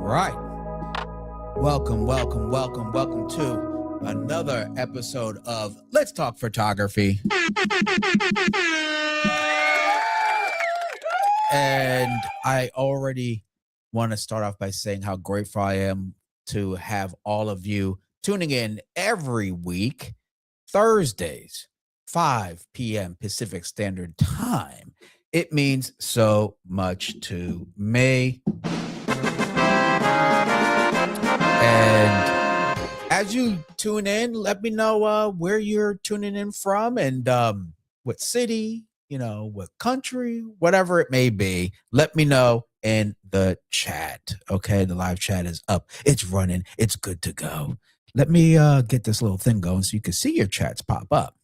right. Welcome to another episode of Let's Talk Photography. And I already want to start off by saying how grateful I am to have all of you tuning in every week, Thursdays, 5 p.m. Pacific Standard Time. It means so much to me. And as you tune in, let me know where you're tuning in from and what city, what country, whatever it may be. Let me know in the chat. Okay, the live chat is up. It's running. It's good to go. Let me get this little thing going so you can see your chats pop up.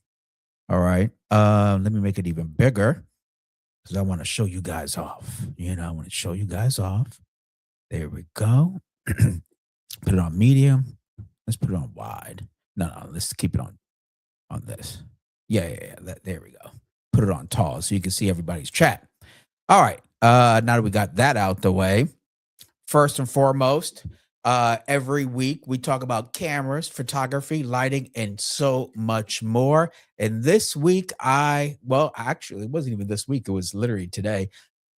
All right. Let me make it even bigger because I want to show you guys off. I want to show you guys off. There we go. Put it on medium. Let's put it on wide. No, let's keep it on this. Yeah. There we go. Put it on tall so you can see everybody's chat. All right. Now that we got that out the way, first and foremost, every week we talk about cameras, photography, lighting, and so much more. And this week, actually, it wasn't even this week. It was literally today.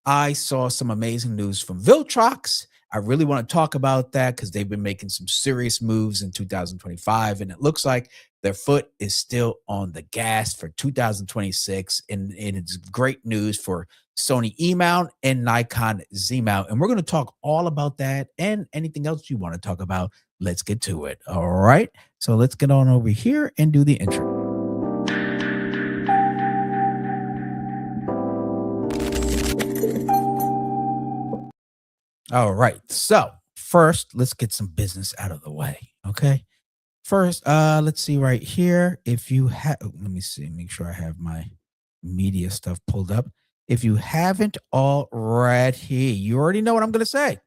I saw some amazing news from Viltrox. I really want to talk about that because they've been making some serious moves in 2025, and it looks like their foot is still on the gas for 2026, and it's great news for Sony E-mount and Nikon Z-mount, and we're going to talk all about that and anything else you want to talk about. Let's get to it. All right, so let's get on over here and do the intro. All right. So first, let's get some business out of the way. Okay. First, let's see right here. If you have, let me see, make sure I have my media stuff pulled up. If you haven't already, you already know what I'm going to say.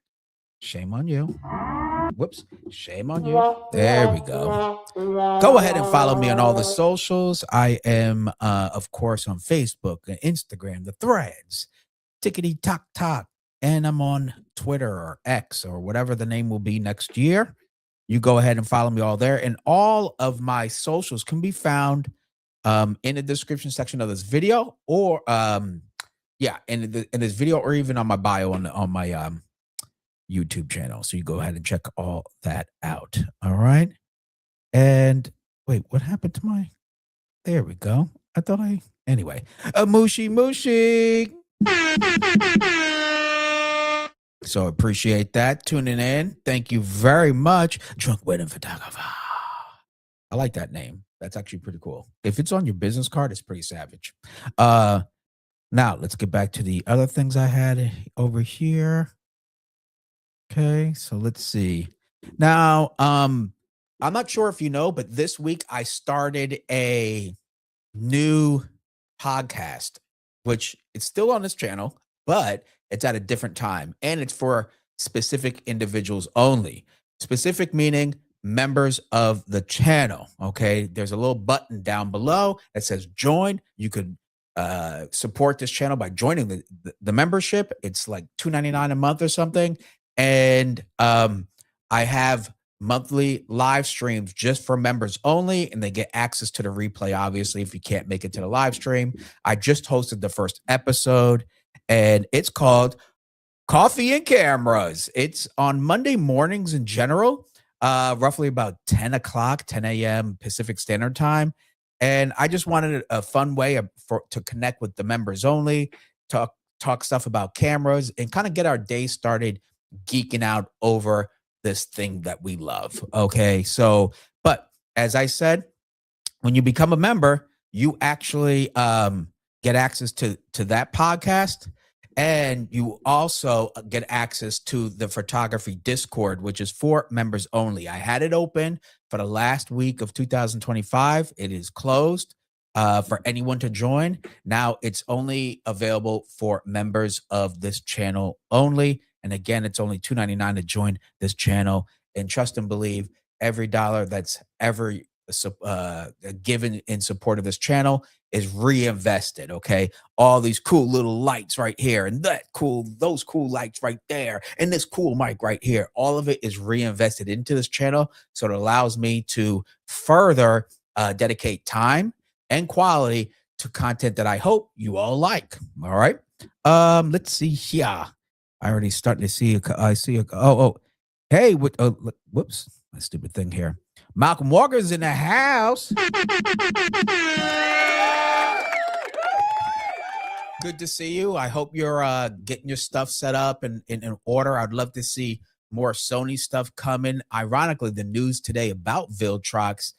Shame on you. Whoops. Shame on you. There we go. Go ahead and follow me on all the socials. I am, of course, on Facebook and Instagram, the Threads, Tickety Tock Tock. And I'm on Twitter or X or whatever the name will be next year. You go ahead and follow me all there. And all of my socials can be found in the description section of this video or in this video or even on my bio on my YouTube channel. So you go ahead and check all that out. All right. And wait, what happened to my? There we go. Anyway, Mushy. So appreciate that tuning in. Thank you very much. Drunk Wedding Photographer. I like that name. That's actually pretty cool. If it's on your business card, it's pretty savage. Now let's get back to the other things I had over here. Okay, so let's see. Now, I'm not sure if you know, but this week I started a new podcast, which it's still on this channel, but it's at a different time, and it's for specific individuals only. Specific meaning members of the channel, okay? There's a little button down below that says join. You could support this channel by joining the membership. It's like $2.99 a month or something, and I have monthly live streams just for members only, and they get access to the replay, obviously, if you can't make it to the live stream. I just hosted the first episode, and it's called Coffee and Cameras. It's on Monday mornings in general, roughly about 10 a.m. Pacific Standard Time. And I just wanted a fun way to connect with the members only, talk stuff about cameras, and kind of get our day started geeking out over this thing that we love. Okay, so, but as I said, when you become a member, you actually get access to that podcast, and you also get access to the photography Discord, which is for members only. I had it open for the last week of 2025. It is closed for anyone to join. Now it's only available for members of this channel only. And again, it's only $2.99 to join this channel. And trust and believe, every dollar that's ever given in support of this channel is reinvested. Okay, all these cool little lights right here, and those cool lights right there, and this cool mic right here. All of it is reinvested into this channel, so it allows me to further dedicate time and quality to content that I hope you all like. All right. Let's see here. I already starting to see. I see. Hey, whoops, my stupid thing here. Malcolm Walker's in the house. Good to see you. I hope you're getting your stuff set up and in order. I'd love to see more Sony stuff coming. Ironically, the news today about Viltrox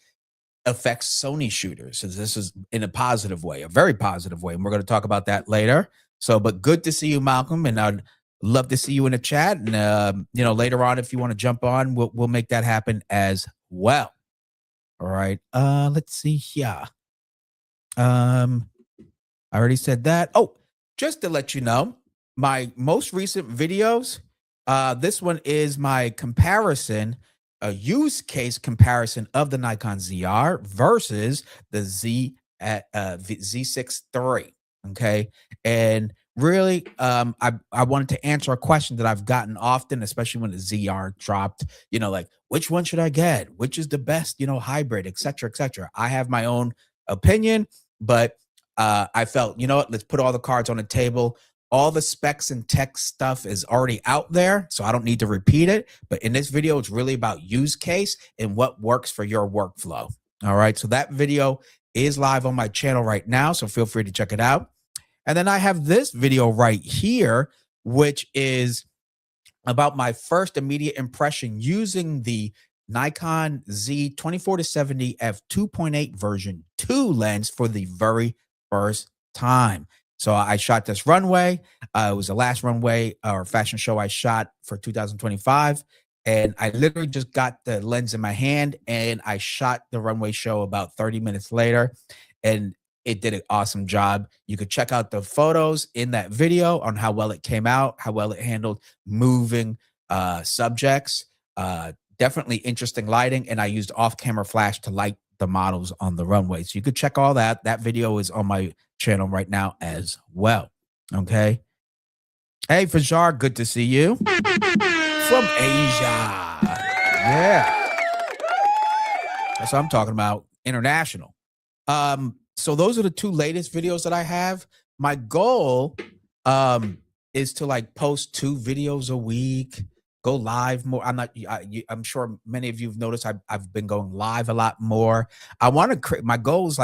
affects Sony shooters. So this is in a positive way, a very positive way. And we're going to talk about that later. So, but good to see you, Malcolm. And I'd love to see you in the chat. And, later on, if you want to jump on, we'll make that happen as well. All right. Let's see here. I already said that. Oh, just to let you know, my most recent videos, this one is my comparison, a use case comparison of the Nikon ZR versus the Z6 III. Okay. And really, I wanted to answer a question that I've gotten often, especially when the ZR dropped, like, which one should I get? Which is the best, hybrid, et cetera, et cetera. I have my own opinion, but I felt, let's put all the cards on the table. All the specs and tech stuff is already out there, so I don't need to repeat it. But in this video, it's really about use case and what works for your workflow. All right, so that video is live on my channel right now, so feel free to check it out. And then I have this video right here, which is about my first immediate impression using the Nikon Z 24-70 f2.8 version 2 lens for the very first time. So I shot this runway. It was the last runway or fashion show I shot for 2025. And I literally just got the lens in my hand and I shot the runway show about 30 minutes later. And it did an awesome job. You could check out the photos in that video on how well it came out, how well it handled moving subjects. Definitely interesting lighting. And I used off-camera flash to light the models on the runway. So you could check all that. That video is on my channel right now as well. Okay. Hey, Fajar, good to see you. From Asia. Yeah. That's what I'm talking about. International. So those are the two latest videos that I have. My goal is to post 2 videos a week, go live more. I'm sure many of you have noticed I've been going live a lot more. I want to create, my goal is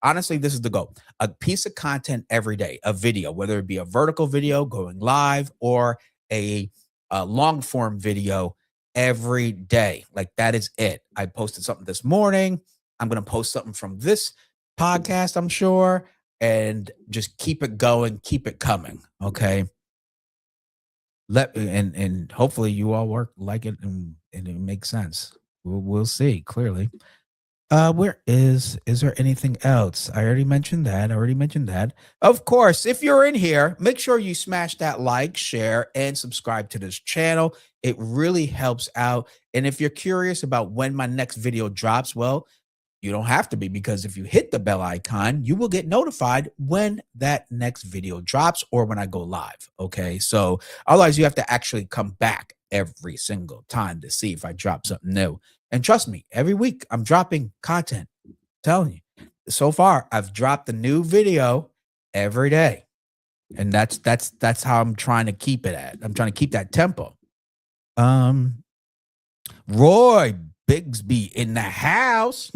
honestly, this is the goal, a piece of content every day, a video, whether it be a vertical video going live or a long form video every day. That is it. I posted something this morning. I'm going to post something from this podcast, I'm sure, and just keep it going, keep it coming. Okay. And hopefully you all like it and it makes sense. We'll see clearly. Where is there anything else? I already mentioned that. Of course, if you're in here, make sure you smash that like, share, and subscribe to this channel. It really helps out. And if you're curious about when my next video drops, well, you don't have to be, because if you hit the bell icon, you will get notified when that next video drops or when I go live. Okay. So otherwise you have to actually come back every single time to see if I drop something new. And trust me, every week I'm dropping content. I'm telling you, so far I've dropped a new video every day. And that's how I'm trying to keep it at. I'm trying to keep that tempo. Roy Bigsby in the house.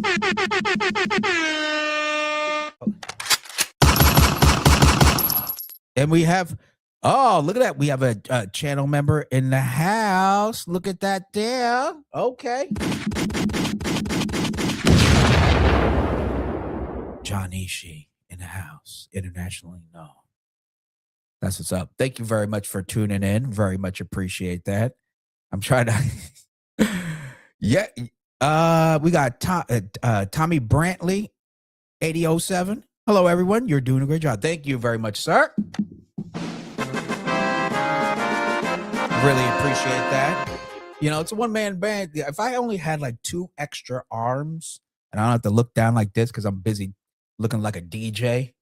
And we have, oh, look at that. We have a channel member in the house. Look at that there. Okay. John Ishii in the house, internationally known. That's what's up. Thank you very much for tuning in. Very much appreciate that. I'm trying to... Yeah, we got Tommy Brantley, 8007. Hello, everyone. You're doing a great job. Thank you very much, sir. Really appreciate that. It's a one-man band. If I only had 2 extra arms, and I don't have to look down like this because I'm busy looking like a DJ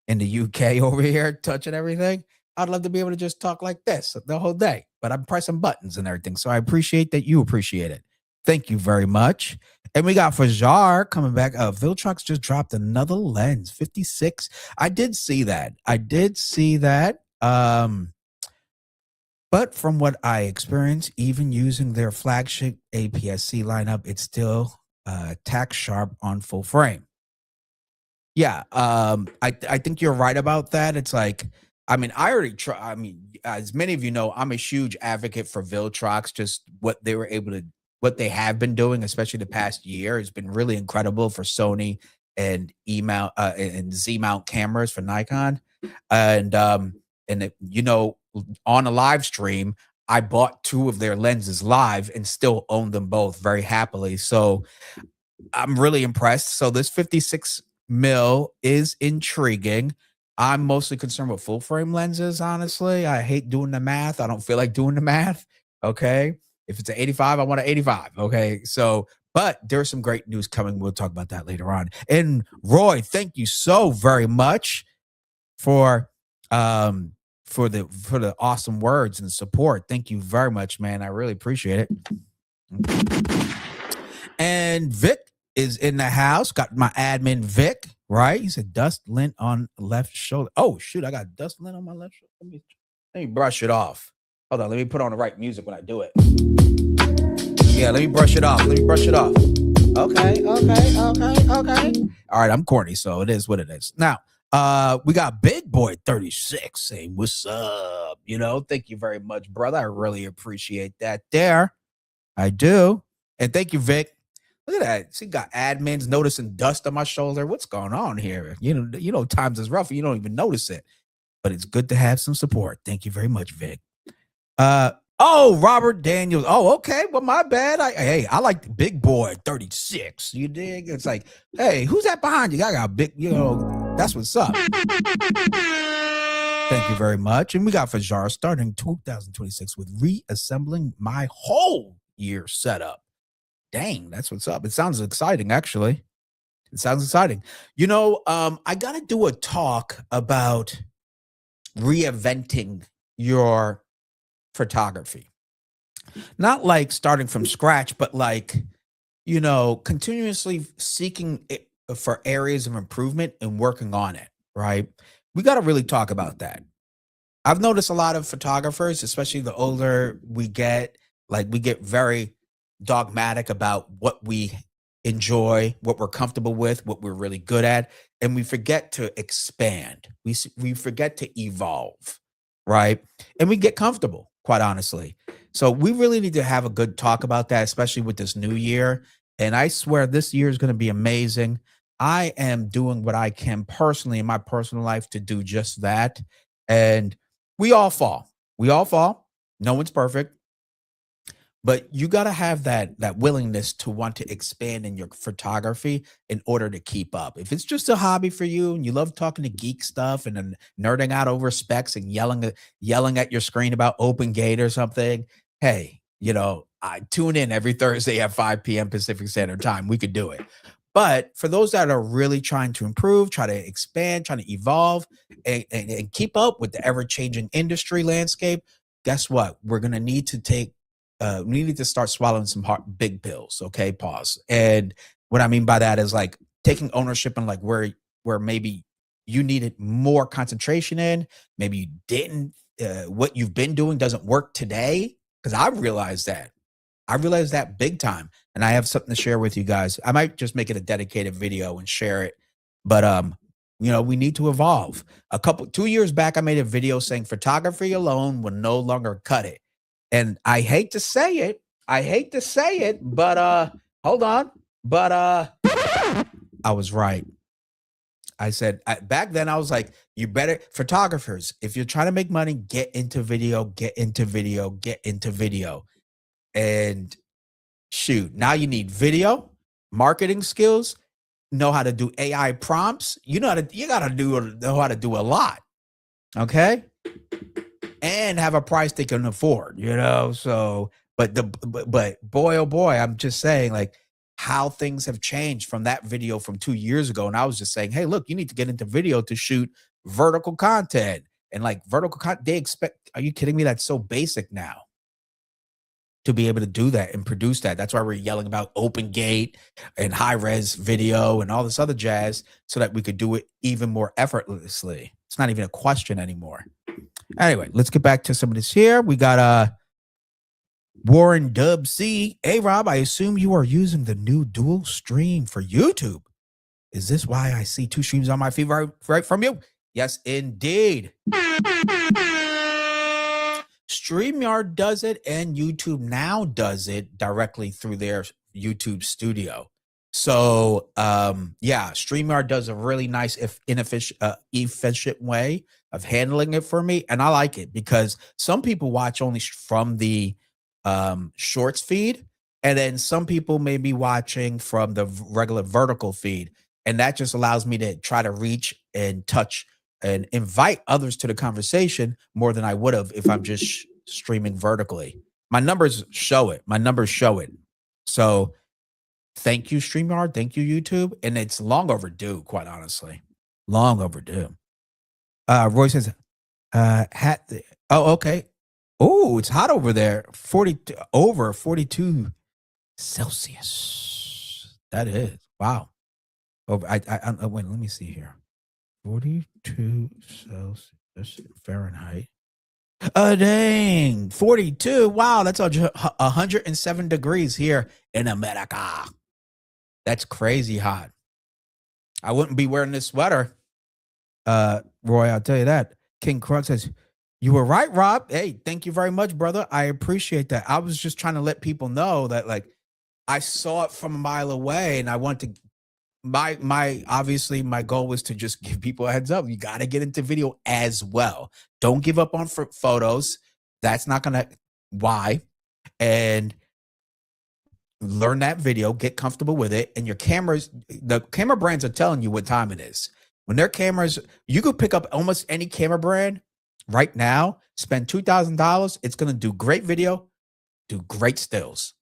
in the UK over here, touching everything. I'd love to be able to just talk like this the whole day, but I'm pressing buttons and everything. So I appreciate that you appreciate it. Thank you very much. And we got Fajar coming back. Viltrox just dropped another lens, 56. I did see that. But from what I experienced, even using their flagship APS-C lineup, it's still tack sharp on full frame. Yeah, I think you're right about that. It's like, I mean, I already try. I mean, as many of you know, I'm a huge advocate for Viltrox. Just what they were able to, what they have been doing, especially the past year, has been really incredible for Sony and E mount and Z mount cameras for Nikon, and you know, on a live stream, I bought 2 of their lenses live and still own them both very happily. So I'm really impressed. So this 56 mil is intriguing. I'm mostly concerned with full frame lenses, honestly. I hate doing the math. I don't feel like doing the math. Okay. If it's an 85, I want an 85. Okay. So, but there's some great news coming. We'll talk about that later on. And Roy, thank you so very much for the awesome words and support. Thank you very much, man. I really appreciate it. And Vic is in the house. Got my admin Vic, right? He said dust lint on left shoulder. Oh shoot, I got dust lint on my left shoulder. Let me brush it off. Hold on, let me put on the right music when I do it. Yeah, let me brush it off. Okay. All right, I'm corny, so it is what it is. Now, we got Big Boy 36 saying, "What's up?" You know, thank you very much, brother. I really appreciate that. There, I do, and thank you, Vic. Look at that. She got admins noticing dust on my shoulder. What's going on here? You know, times is rough. You don't even notice it, but it's good to have some support. Thank you very much, Vic. Oh, Robert Daniels. Oh, okay. Well, my bad. I like Big Boy 36. You dig? It's like, hey, who's that behind you? I got big, you know, that's what's up. Thank you very much. And we got Fajar starting 2026 with reassembling my whole year setup. Dang, that's what's up. It sounds exciting, actually. It sounds exciting. You know, I got to do a talk about reinventing your photography. Not like starting from scratch, but like, you know, continuously seeking for areas of improvement and working on it, right? We got to really talk about that. I've noticed a lot of photographers, especially the older we get, like we get very dogmatic about what we enjoy, what we're comfortable with, what we're really good at, and we forget to expand. We forget to evolve, right? And we get comfortable, quite honestly. So we really need to have a good talk about that, especially with this new year. And I swear this year is going to be amazing. I am doing what I can personally in my personal life to do just that. And we all fall. We all fall. No one's perfect. But you got to have that willingness to want to expand in your photography in order to keep up. If it's just a hobby for you and you love talking to geek stuff and then nerding out over specs and yelling at your screen about open gate or something, hey, you know, I tune in every Thursday at 5 p.m. Pacific Standard Time. We could do it. But for those that are really trying to improve, try to expand, trying to evolve, and keep up with the ever-changing industry landscape, guess what? We're going to need to we need to start swallowing some big pills. Okay, pause. And what I mean by that is like taking ownership and like where maybe you needed more concentration in, maybe you didn't. What you've been doing doesn't work today. Because I realized that big time, and I have something to share with you guys. I might just make it a dedicated video and share it. But you know, we need to evolve. 2 years back, I made a video saying photography alone will no longer cut it. And I hate to say it, but hold on. But I was right. I said back then, I was like, you better, photographers, if you're trying to make money, get into video. And shoot, now you need video, marketing skills, know how to do AI prompts. You know how to do a lot. Okay. And have a price they can afford, you know? So, but boy, oh boy, I'm just saying, like, how things have changed from that video from 2 years ago. And I was just saying, hey, look, you need to get into video to shoot vertical content. And like vertical content, they expect, are you kidding me? That's so basic now to be able to do that and produce that. That's why we're yelling about open gate and high res video and all this other jazz so that we could do it even more effortlessly. It's not even a question anymore. Anyway, let's get back to some of this here. We got Warren Dub C. Hey, Rob, I assume you are using the new dual stream for YouTube. Is this why I see 2 streams on my feed right from you? Yes, indeed. StreamYard does it, and YouTube Now does it directly through their YouTube studio. So, yeah, StreamYard does a really nice, efficient way of handling it for me, and I like it because some people watch only from the shorts feed, and then some people may be watching from the regular vertical feed, and that just allows me to try to reach and touch and invite others to the conversation more than I would have if I'm just streaming vertically. My numbers show it. So thank you, StreamYard. Thank you, YouTube. And it's long overdue, quite honestly. Long overdue. Roy says, okay. Oh, it's hot over there. Over 42 Celsius. That is. Wow. Wait, let me see here. 42 Celsius Fahrenheit. Dang, 42. Wow, that's 107 degrees here in America. That's crazy hot. I wouldn't be wearing this sweater. Roy, I'll tell you that. King Krug says, you were right, Rob. Hey, thank you very much, brother. I appreciate that. I was just trying to let people know that, like, I saw it from a mile away and I want to obviously my goal was to just give people a heads up. You got to get into video as well. Don't give up on photos. That's not gonna and learn that video, get comfortable with it. And your cameras, the camera brands are telling you what time it is. When their cameras, you could pick up almost any camera brand right now, spend $2,000. It's gonna do great video, do great stills.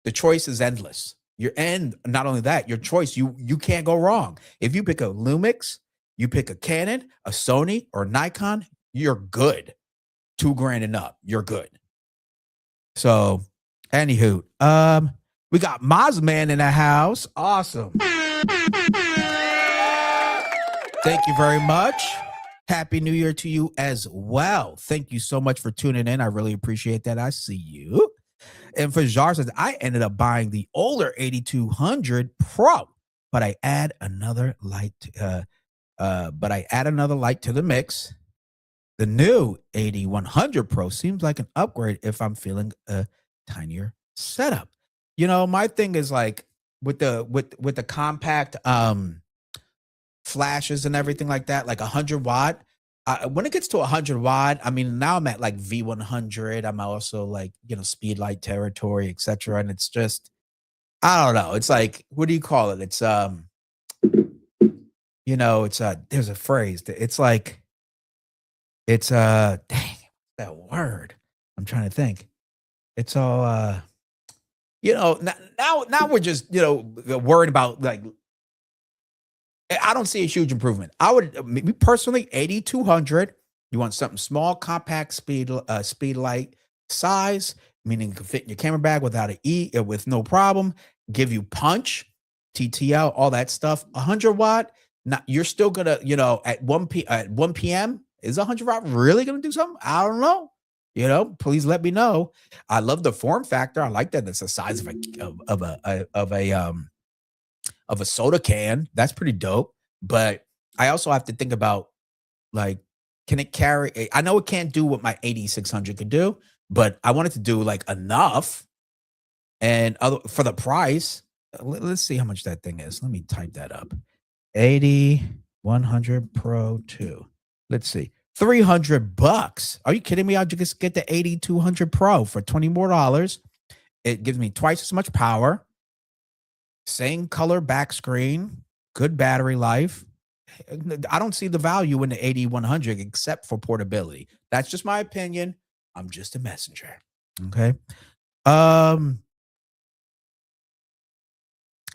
The choice is endless. Not only that, your choice, you can't go wrong. If you pick a Lumix, you pick a Canon, a Sony, or Nikon, you're good. $2,000 and up, you're good. So, anywho, we got Mozman in the house. Awesome. Thank you very much. Happy New Year to you as well. Thank you so much for tuning in. I really appreciate that. I see you. And for Jar says, I ended up buying the older 8200 Pro, but I add another light. To the mix. The new 8100 Pro seems like an upgrade if I'm feeling a tinier setup. You know, my thing is like with the compact flashes and everything like that, like 100 watt. When it gets to 100 watt, I mean, now I'm at like V100. I'm also like, speed light territory, etc. And it's just, I don't know. It's like, what do you call it? It's, there's a phrase. It's like, dang, that word. I'm trying to think. It's all, now we're just, worried about like, I don't see a huge improvement. I would, me personally, 8200. You want something small, compact, speed light size, meaning it can fit in your camera bag without with no problem. Give you punch, TTL, all that stuff. 100 watt. Now you're still gonna, at 1 p.m. Is 100 watt really gonna do something? I don't know. Please let me know. I love the form factor. I like that it's the size of a soda can. That's pretty dope. But I also have to think about, like, can it carry? I know it can't do what my 8600 could do, but I want it to do like enough. And for the price, let's see how much that thing is. Let me type that up. 8100 Pro 2. Let's see. $300. Are you kidding me? I'll just get the 8200 Pro for $20 more. It gives me twice as much power. Same color back screen, good battery life. I don't see the value in the 8100 except for portability. That's just my opinion. I'm just a messenger. Okay.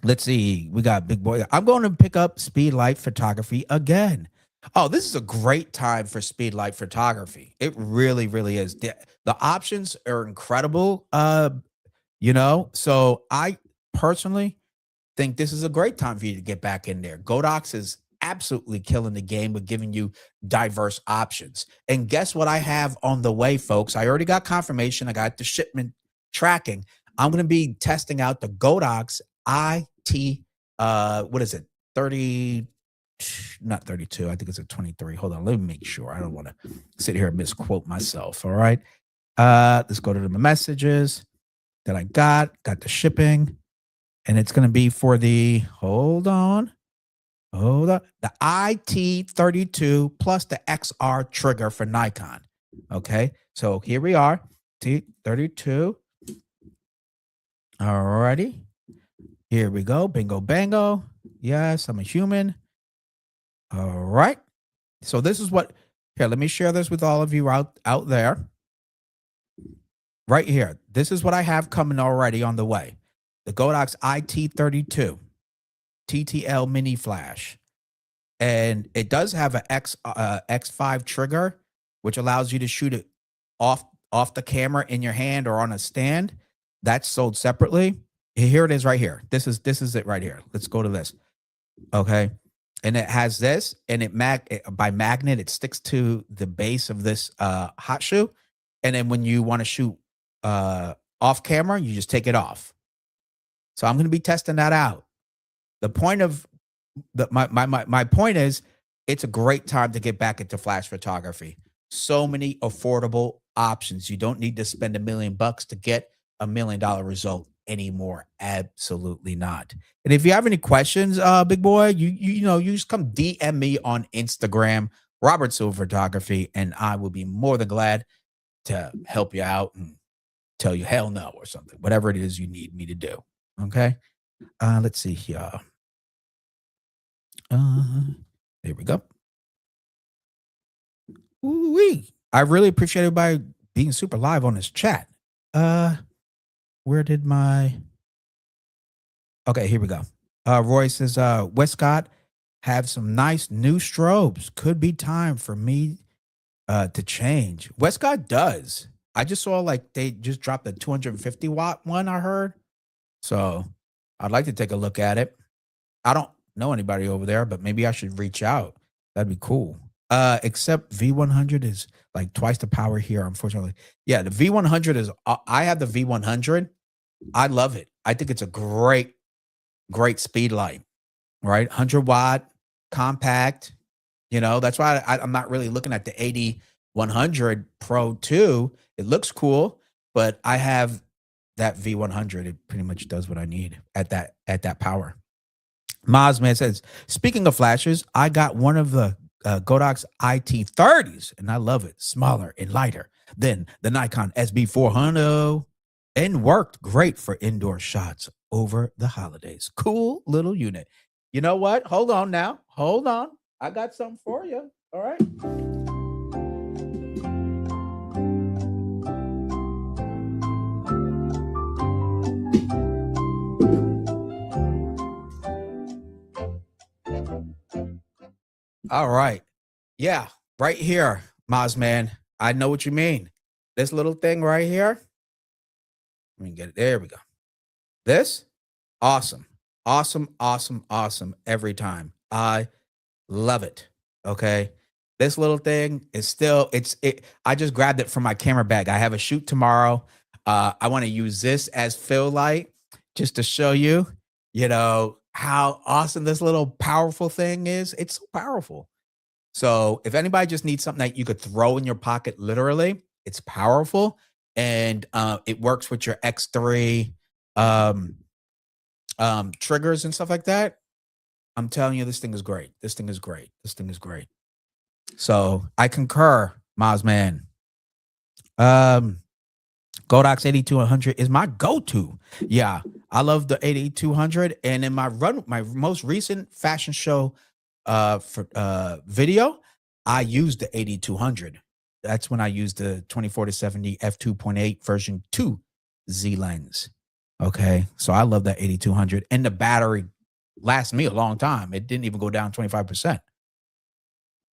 Let's see. We got big boy. I'm going to pick up speed light photography again. Oh, this is a great time for speed light photography. It really, really is. The options are incredible. So I personally think this is a great time for you to get back in there. Godox is absolutely killing the game with giving you diverse options. And guess what I have on the way, folks? I already got confirmation. I got the shipment tracking. I'm going to be testing out the Godox IT, what is it? 30, not 32. I think it's a 23. Hold on. Let me make sure. I don't want to sit here and misquote myself. All right. Let's go to the messages that I got the shipping, and it's going to be for the, hold on, the IT32 plus the XR trigger for Nikon. Okay. So here we are, T32. All righty. Here we go. Bingo, bango. Yes, I'm a human. All right. So this is what, here, let me share this with all of you out there. Right here. This is what I have coming already on the way. The Godox IT32 TTL mini flash. And it does have an X5 trigger, which allows you to shoot it off the camera in your hand or on a stand. That's sold separately. Here it is right here. This is it right here. Let's go to this. Okay. And it has this, and by magnet, it sticks to the base of this hot shoe. And then when you want to shoot off camera, you just take it off. So I'm going to be testing that out. The point of my point is, it's a great time to get back into flash photography. So many affordable options. You don't need to spend $1 million to get $1 million result anymore. Absolutely not. And if you have any questions, big boy, you just come DM me on Instagram, Robert Silver Photography, and I will be more than glad to help you out and tell you hell no or something, whatever it is you need me to do. Okay. Let's see here. There we go. Ooh-wee. I really appreciate everybody being super live on this chat. Where did my, okay, here we go. Roy says, Westcott have some nice new strobes. Could be time for me to change. Westcott does. I just saw like they just dropped a 250 watt one, I heard. So I'd like to take a look at it. I don't know anybody over there, but maybe I should reach out. That'd be cool. Except V100 is like twice the power here, unfortunately. Yeah, the V100 is, I have the V100. I love it. I think it's a great speed light, right? 100 watt, compact. That's why I'm not really looking at the 8100 Pro 2. It looks cool, but I have that V100. It pretty much does what I need at that power. Mazman says, speaking of flashes, I got one of the Godox IT30s, and I love it. Smaller and lighter than the Nikon SB400, and worked great for indoor shots over the holidays. Cool little unit. You know what? Hold on now. Hold on. I got something for you. All right. All right. Yeah, right here, Mazman. I know what you mean. This little thing right here. Let me get it. There we go. This, awesome. Awesome, awesome, awesome every time. I love it. Okay. This little thing is still, I just grabbed it from my camera bag. I have a shoot tomorrow. I want to use this as fill light just to show you, how awesome this little powerful thing is. It's so powerful. So if anybody just needs something that you could throw in your pocket, literally, it's powerful, and it works with your X3 triggers and stuff like that. I'm telling you, this thing is great. This thing is great. This thing is great. So I concur, Mazman. Godox 8200 is my go-to. Yeah, I love the 8200. And in my most recent fashion show video, I used the 8200. That's when I used the 24-70 f2.8 version 2 Z lens. Okay, so I love that 8200, and the battery lasts me a long time. It didn't even go down 25%.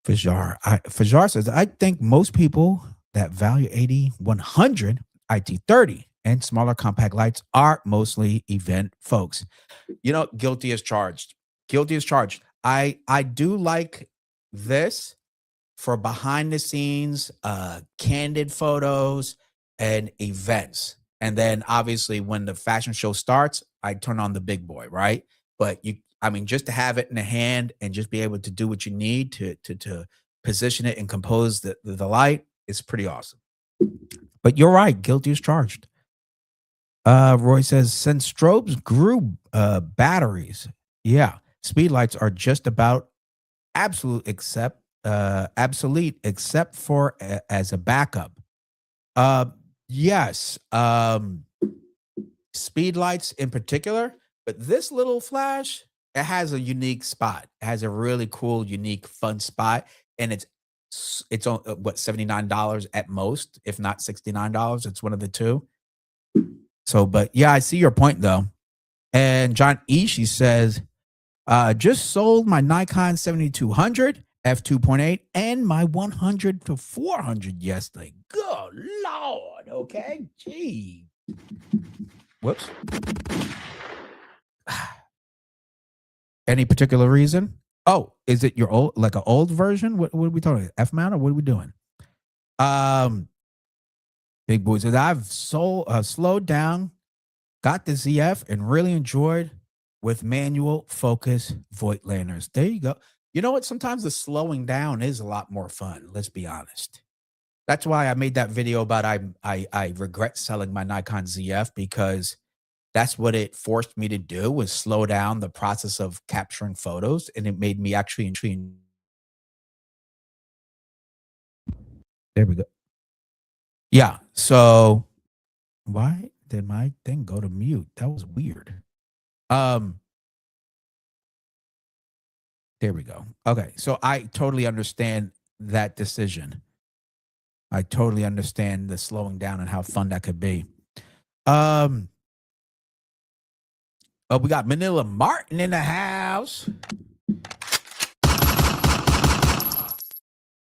Fajar says, I think most people that value 8100 IT30 and smaller compact lights are mostly event folks. Guilty as charged. Guilty as charged. I do like this for behind the scenes, candid photos and events. And then obviously when the fashion show starts, I turn on the big boy, right? But just to have it in the hand and just be able to do what you need to position it and compose the light is pretty awesome. But you're right, guilty as charged. Roy says, since strobes grew batteries, yeah, speed lights are just about obsolete except for as a backup. Uh, yes, speed lights in particular, but this little flash, it has a unique spot. It has a really cool, unique, fun spot, and it's on what $79 at most, if not $69. It's one of the two. So, but yeah, I see your point though. And John Ishii says, just sold my Nikon 7200 f2.8 and my 100 to 400 yesterday. Good Lord. Okay. Gee. Whoops. Any particular reason? Oh, is it your old, like an old version? What are we talking? F mount, or what are we doing? Big boy says, I've slowed down, got the ZF, and really enjoyed with manual focus Voigtlanders. There you go. You know what? Sometimes the slowing down is a lot more fun. Let's be honest. That's why I made that video about I regret selling my Nikon ZF, because that's what it forced me to do, was slow down the process of capturing photos, and it made me actually. There we go. Yeah. So why did my thing go to mute? That was weird. There we go. Okay. So I totally understand that decision. I totally understand the slowing down and how fun that could be. We got Manila Martin in the house.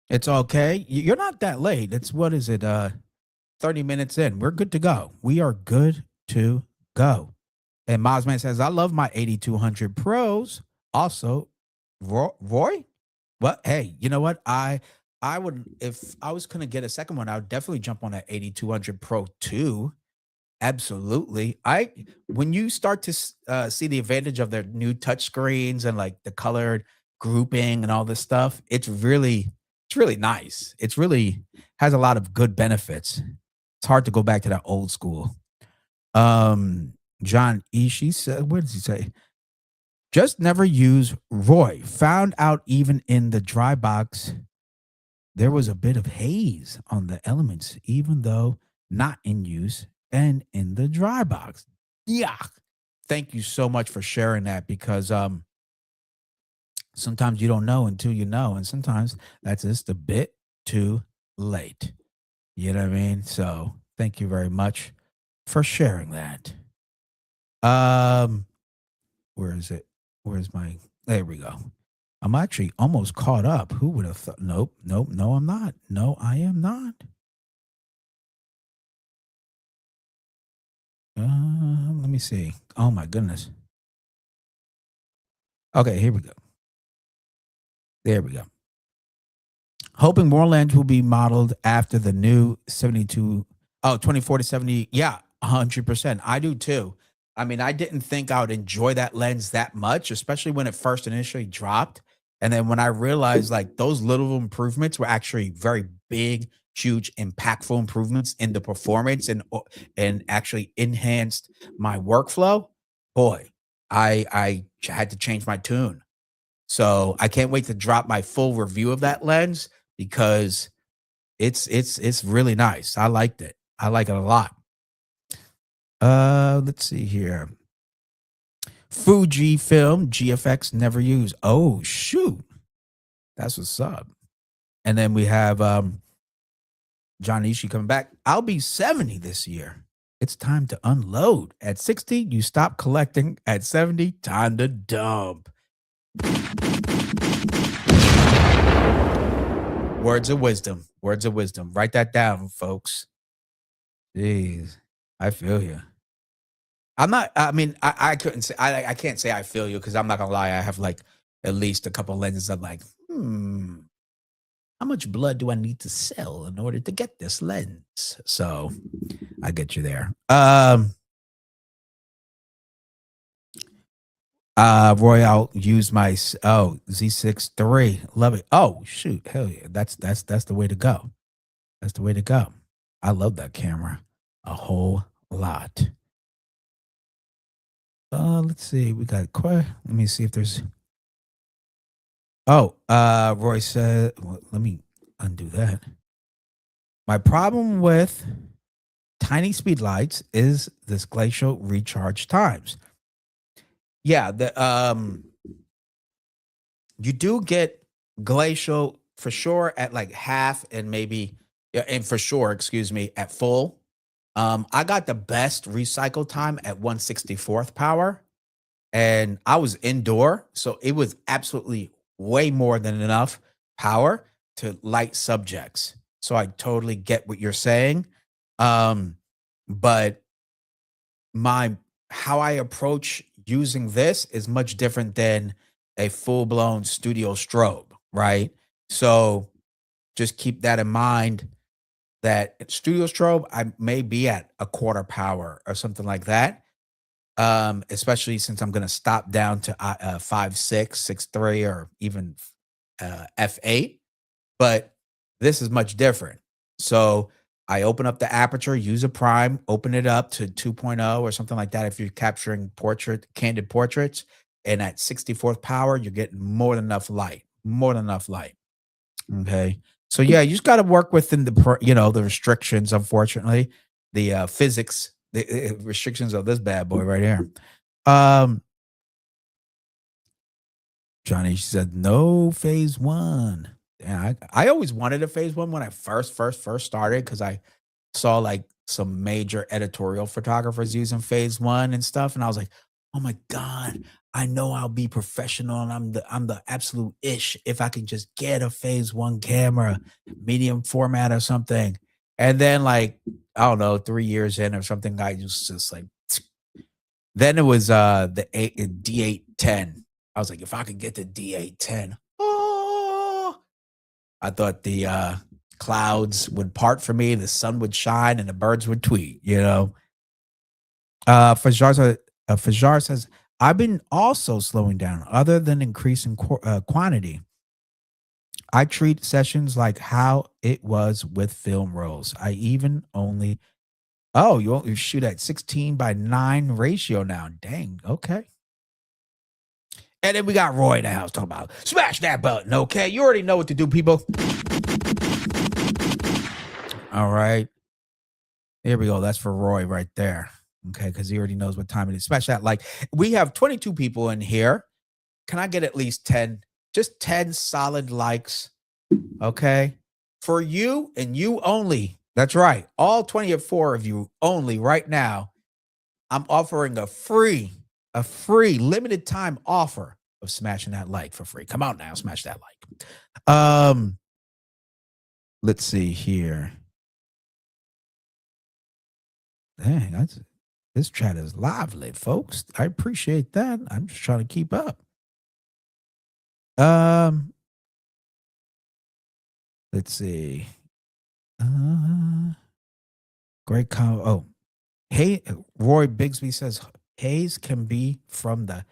It's okay. You're not that late. It's, what is it? 30 minutes in. We're good to go. We are good to go. And Mozman says, I love my 8200 Pros. Also, Roy? Well, hey, you know what? I would, if I was going to get a second one, I would definitely jump on that 8200 Pro 2. Absolutely. When you start to see the advantage of their new touch screens and like the colored grouping and all this stuff, it's really nice. It's really has a lot of good benefits. It's hard to go back to that old school. John Ishii said, what does he say? Just never use Roy. Found out even in the dry box, there was a bit of haze on the elements, even though not in use and in the dry box. Yeah. Thank you so much for sharing that, because sometimes you don't know until you know, and sometimes that's just a bit too late. You know what I mean? So thank you very much for sharing that. Where is it? Where's my, there we go. I'm actually almost caught up. Who would have thought? Nope, no, I'm not. No, I am not. Let me see. Oh my goodness. Okay, here we go. There we go. Hoping more lens will be modeled after the new 24 to 70. Yeah, 100%. I do too. I mean, I didn't think I would enjoy that lens that much, especially when it first initially dropped. And then when I realized like those little improvements were actually very big, huge, impactful improvements in the performance, and actually enhanced my workflow, boy, I had to change my tune. So I can't wait to drop my full review of that lens, because it's really nice. I liked it. I like it a lot. Let's see here. Fuji film GFX never used. Oh shoot, that's what's up. And then we have John Ishii coming back. I'll be 70 this year. It's time to unload. At 60, you stop collecting. At 70, time to dump. Words of wisdom. Words of wisdom. Write that down, folks. Jeez. I feel you. I mean, I couldn't say, I can't say I feel you because I'm not gonna lie. I have like at least a couple lenses. I'm like, how much blood do I need to sell in order to get this lens? So I get you there. Roy, I'll use my Z6 III. Love it. Oh shoot, hell yeah. That's the way to go. That's the way to go. I love that camera a whole lot. Let's see. We got let me see if there's Roy said, well, let me undo that. My problem with tiny speed lights is this glacial recharge times. Yeah, you do get glacial for sure at like half and maybe yeah, and for sure, excuse me, at full. I got the best recycle time at 1/64th power and I was indoor, so it was absolutely way more than enough power to light subjects. So I totally get what you're saying. Um, but my how I approach using this is much different than a full-blown studio strobe, right? So just keep that in mind that at studio strobe, I may be at a quarter power or something like that. Especially since I'm gonna stop down to 5.6, 6.3, or even f8. But this is much different. So I open up the aperture, use a prime, open it up to 2.0 or something like that. If you're capturing candid portraits, and at 64th power, you're getting more than enough light, more than enough light. Okay. So yeah, you just got to work within the restrictions, unfortunately, the physics, the restrictions of this bad boy right here. Um, Johnny said no phase one. Yeah, I always wanted a phase one when I first started because I saw like some major editorial photographers using phase one and stuff, and I was like, oh my god, I know I'll be professional and I'm the absolute ish if I can just get a phase one camera, medium format or something. And then like I don't know, 3 years in or something, I just like then it was the D810. I was like, if I could get the D810, oh, I thought the clouds would part for me, the sun would shine, and the birds would tweet. Fajar says, I've been also slowing down, other than increasing quantity. I treat sessions like how it was with film rolls. I even only, oh, you shoot at 16:9 ratio now. Dang, okay. And then we got Roy in the house talking about smash that button, okay? You already know what to do, people. All right. Here we go. That's for Roy right there. Okay, because he already knows what time it is. Smash that like. We have 22 people in here. Can I get at least 10? Just 10 solid likes. Okay. For you and you only. That's right. All 24 of you only right now. I'm offering a free limited time offer of smashing that like for free. Come on now, smash that like. Let's see here. Dang, this chat is lively, folks. I appreciate that. I'm just trying to keep up. Let's see. Great comment. Oh, hey, Roy Bigsby says haze can be from the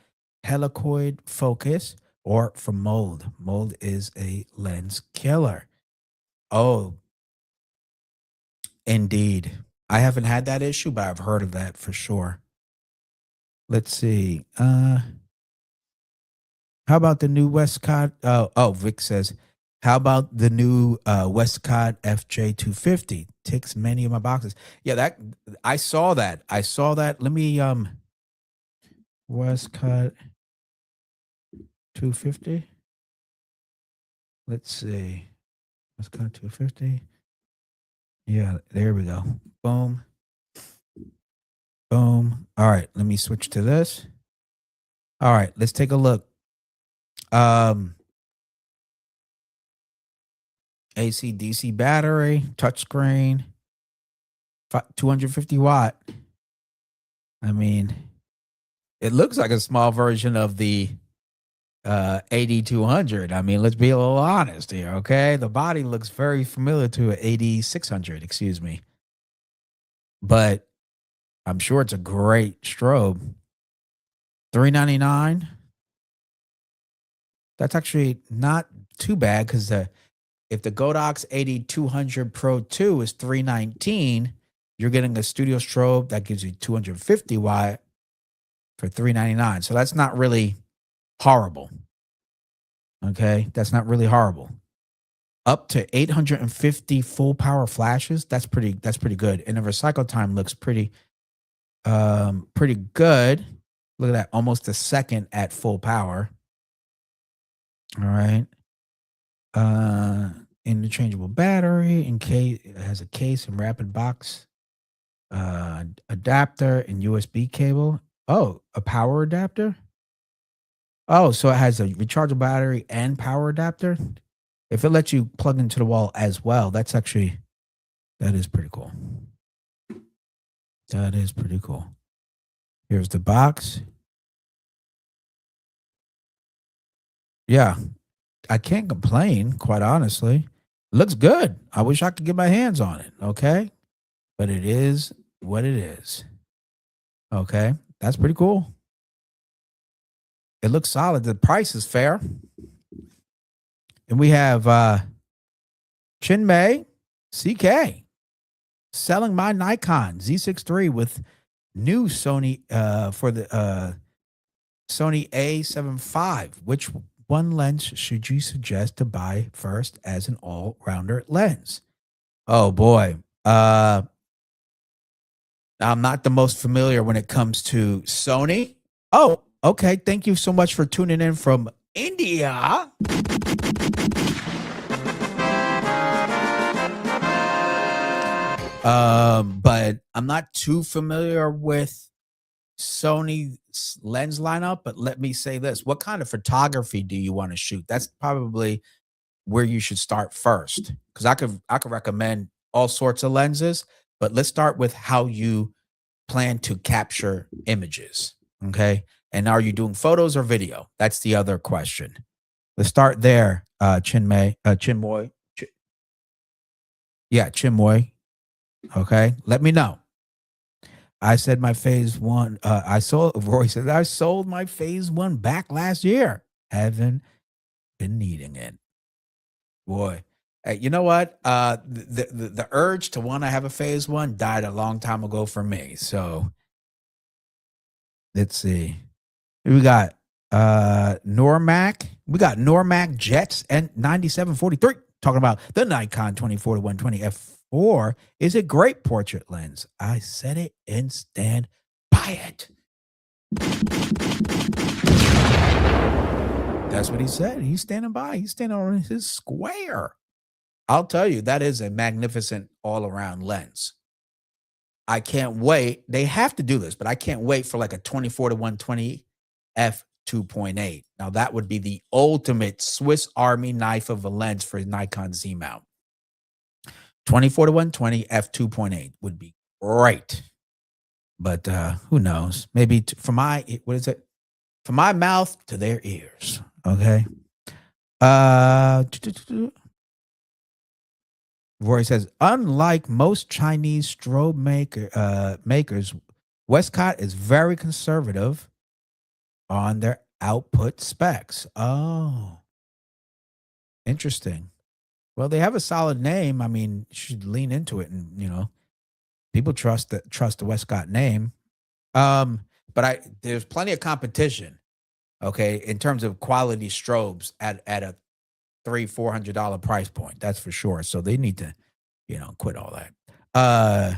helicoid focus or from mold. Mold is a lens killer. Oh, indeed. I haven't had that issue, but I've heard of that for sure. Let's see. How about the new Westcott? Vic says, how about the new Westcott FJ250? Ticks many of my boxes. Yeah, that I saw that. I saw that. Let me Westcott 250. Let's see. Westcott 250. Yeah, there we go. Boom. Boom. All right, let me switch to this. All right, let's take a look. AC DC battery, touchscreen, 250 watt. I mean, it looks like a small version of the 8200. I mean, let's be a little honest here, okay? The body looks very familiar to an 8600, excuse me. But I'm sure it's a great strobe. $399. That's actually not too bad because if the Godox 8200 Pro 2 is $319, you're getting a studio strobe that gives you 250 watt for $399. So that's not really horrible. Okay, that's not really horrible. Up to 850 full power flashes. That's pretty good. And the recycle time looks pretty good. Look at that, almost a second at full power. All right. Interchangeable battery in case it has a case and rapid box adapter and USB cable. Oh, a power adapter. Oh, so it has a rechargeable battery and power adapter. If it lets you plug into the wall as well, that is pretty cool. That is pretty cool. Here's the box. Yeah, I can't complain, quite honestly. It looks good. I wish I could get my hands on it, okay? But it is what it is. Okay, that's pretty cool. It looks solid. The price is fair. And we have Chinmay CK selling my Nikon Z6 III with new Sony for the Sony A7 V. Which one lens should you suggest to buy first as an all-rounder lens? Oh boy. I'm not the most familiar when it comes to Sony. Oh, okay. Thank you so much for tuning in from India. But I'm not too familiar with Sony's lens lineup. But let me say this: what kind of photography do you want to shoot? That's probably where you should start first, because I could recommend all sorts of lenses. But let's start with how you plan to capture images. Okay. And are you doing photos or video? That's the other question. Let's start there, Chinmoy. Chinmoy. Okay. Let me know. I said my phase one. Roy says I sold my phase one back last year. Haven't been needing it. Boy. You know what? The urge to want to have a phase one died a long time ago for me. So let's see. We got Normac. We got Normac Jets and 9743 talking about the Nikon 24-120 f4 is a great portrait lens. I said it and stand by it. That's what he said. He's standing by. He's standing on his square. I'll tell you, that is a magnificent all-around lens. I can't wait. They have to do this, but I can't wait for like a 24-120 f2.8. Now that would be the ultimate Swiss Army knife of a lens for Nikon Z mount. 24-120 f2.8 would be great. But who knows? Maybe from my mouth to their ears. Okay. Roy says, unlike most Chinese strobe makers, Westcott is very conservative on their output specs. Oh, interesting. Well, they have a solid name. I mean, you should lean into it, and people trust the Westcott name. But there's plenty of competition. Okay, in terms of quality strobes at a $300-400 price point, that's for sure. So they need to, quit all that.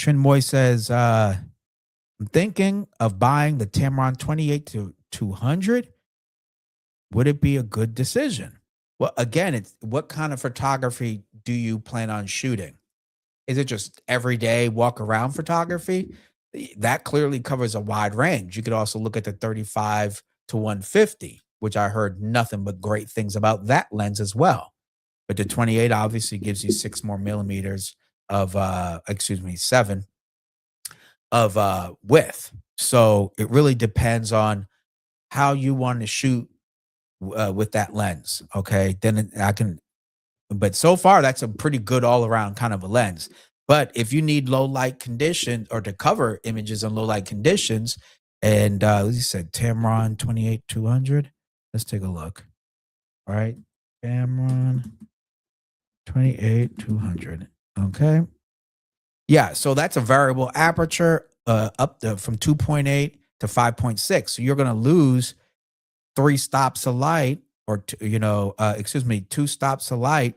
Chinmoy says, I'm thinking of buying the Tamron 28-200. Would it be a good decision? Well, again, it's what kind of photography do you plan on shooting? Is it just everyday walk around photography? That clearly covers a wide range. You could also look at the 35 to 150, which I heard nothing but great things about that lens as well. But the 28 obviously gives you 6 more millimeters of excuse me, 7 of width. So it really depends on how you want to shoot with that lens. Okay. I can, but so far that's a pretty good all around kind of a lens. But if you need low light conditions or to cover images in low light conditions, and you said Tamron 28 200, let's take a look. All right. Tamron 28 200. Okay. Yeah, so that's a variable aperture from 2.8 to 5.6. So you're going to lose 3 stops of light, or excuse me, 2 stops of light,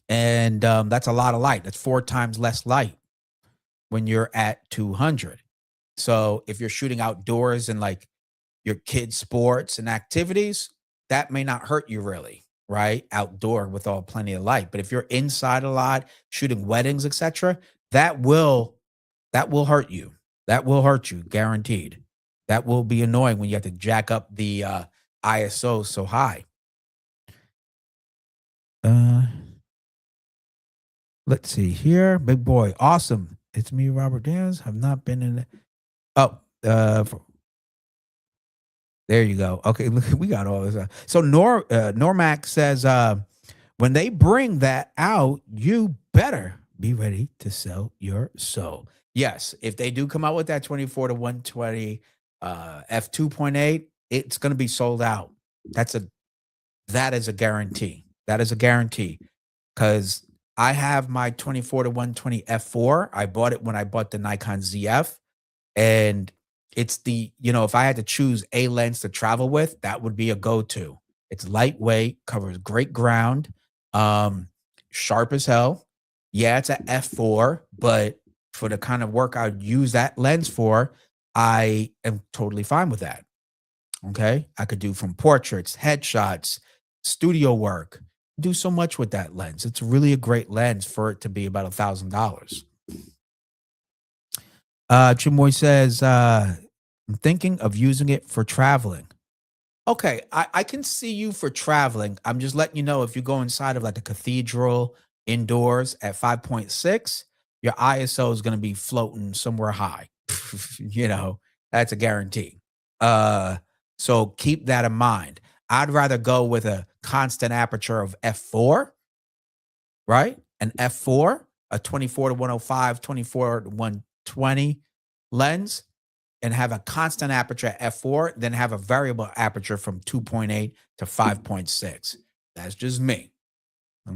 and that's a lot of light. That's 4 times less light when you're at 200. So if you're shooting outdoors and like your kids' sports and activities, that may not hurt you really, right? Outdoor with all plenty of light. But if you're inside a lot, shooting weddings, etc., that will hurt you. That will hurt you, guaranteed. That will be annoying when you have to jack up the ISO so high. Let's see here. Big boy. Awesome. It's me, Robert Daniels. Have not been in. There you go. Okay, look, we got all this. So Normac says, when they bring that out, you better be ready to sell your soul. Yes, if they do come out with that 24 to 120 f2.8, it's going to be sold out. That is a guarantee. That is a guarantee, because I have my 24 to 120 f4. I bought it when I bought the Nikon ZF, and it's if I had to choose a lens to travel with, that would be a go-to. It's lightweight, covers great ground, sharp as hell. Yeah, it's an f4, but for the kind of work I'd use that lens for, I am totally fine with that. Okay. I could do from portraits, headshots, studio work, do so much with that lens. It's really a great lens for it to be about $1,000. Chimoy says, I'm thinking of using it for traveling. Okay, I can see you for traveling. I'm just letting you know, if you go inside of like a cathedral indoors at 5.6, your ISO is going to be floating somewhere high. That's a guarantee. So keep that in mind. I'd rather go with a constant aperture of f4, right? An f4, a 24 to 105, 24 to 120 lens, and have a constant aperture at f4, then have a variable aperture from 2.8 to 5.6. That's just me.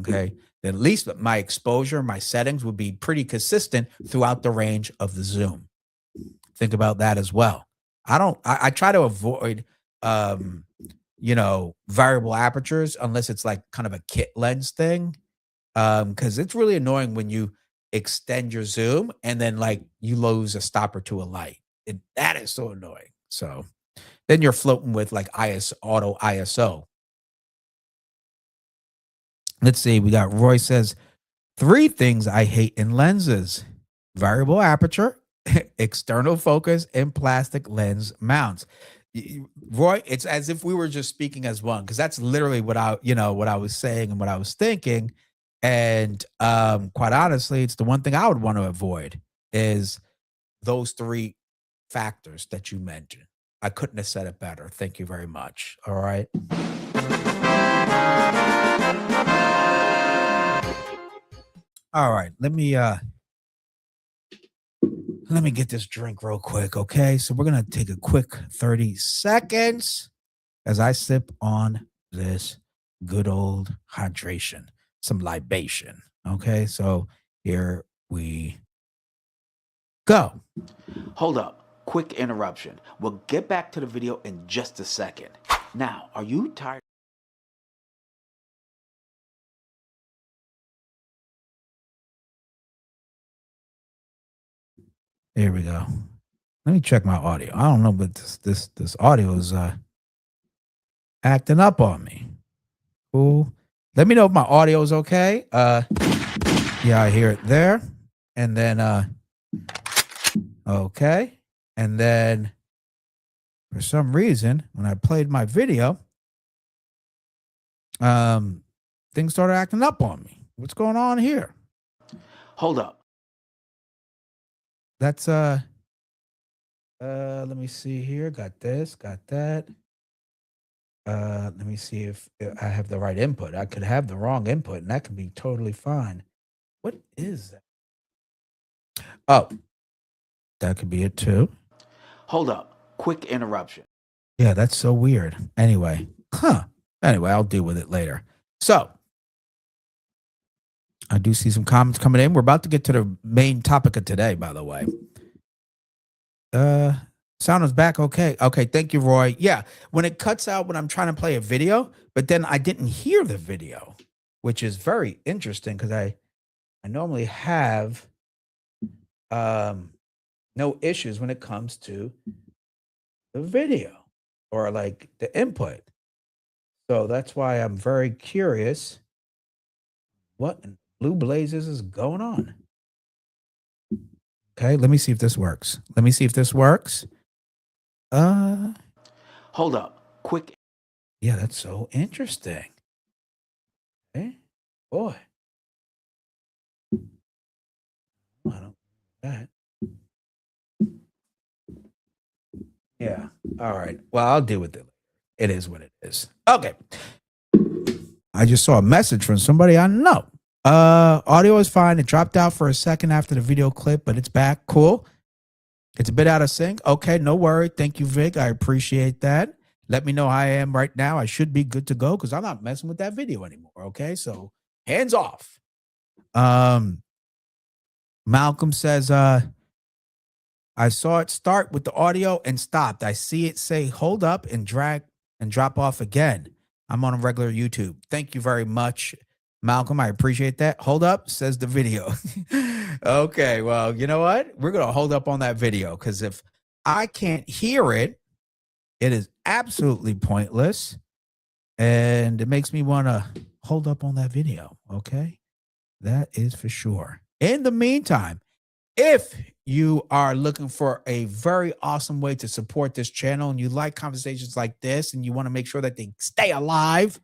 Okay. At least my exposure, my settings would be pretty consistent throughout the range of the zoom. Think about that as well. I try to avoid, variable apertures unless it's like kind of a kit lens thing. Because it's really annoying when you extend your zoom and then like you lose a stop or two of light. That is so annoying. So then you're floating with like auto ISO. Let's see. We got Roy says 3 things I hate in lenses: variable aperture, external focus, and plastic lens mounts. Roy, it's as if we were just speaking as one, because that's literally what I was saying and what I was thinking. And quite honestly, it's the one thing I would want to avoid is those 3 factors that you mentioned. I couldn't have said it better. Thank you very much. All right. All right. Let me get this drink real quick. Okay. So we're going to take a quick 30 seconds as I sip on this good old hydration, some libation. Okay. So here we go. Hold up. Quick interruption. We'll get back to the video in just a second. Now, are you tired? There we go. Let me check my audio. I don't know, but this audio is acting up on me. Cool. Let me know if my audio is okay. Yeah, I hear it there. And then, okay. And then for some reason, when I played my video, things started acting up on me. What's going on here? Hold up. That's let me see here. Got this, got that. Let me see if I have the right input. I could have the wrong input, and that could be totally fine. What is that? Oh, that could be it too. Hold up. Quick interruption. Yeah, that's so weird. Anyway, Anyway, I'll deal with it later. So, I do see some comments coming in. We're about to get to the main topic of today, by the way. Sound is back. Okay. Okay. Thank you, Roy. Yeah. When it cuts out when I'm trying to play a video, but then I didn't hear the video, which is very interesting because I normally have no issues when it comes to the video or like the input. So that's why I'm very curious what in blue blazes is going on. Okay, let me see if this works. Let me see if this works. Hold up. Quick. Yeah, that's so interesting. Okay, boy. I don't that. Yeah. All right. Well, I'll deal with it. It is what it is. Okay. I just saw a message from somebody I know. Audio is fine. It dropped out for a second after the video clip, but it's back. Cool. It's a bit out of sync. Okay, no worry. Thank you, Vic. I appreciate that. Let me know how I am right now. I should be good to go because I'm not messing with that video anymore. Okay, so hands off. Malcolm says, I saw it start with the audio and stopped. I see it say hold up and drag and drop off again. I'm on a regular YouTube. Thank you very much, Malcolm. I appreciate that. Hold up, says the video. Okay, well, you know what? We're going to hold up on that video because if I can't hear it, it is absolutely pointless. And it makes me want to hold up on that video. Okay, that is for sure. In the meantime, if you are looking for a very awesome way to support this channel and you like conversations like this and you want to make sure that they stay alive,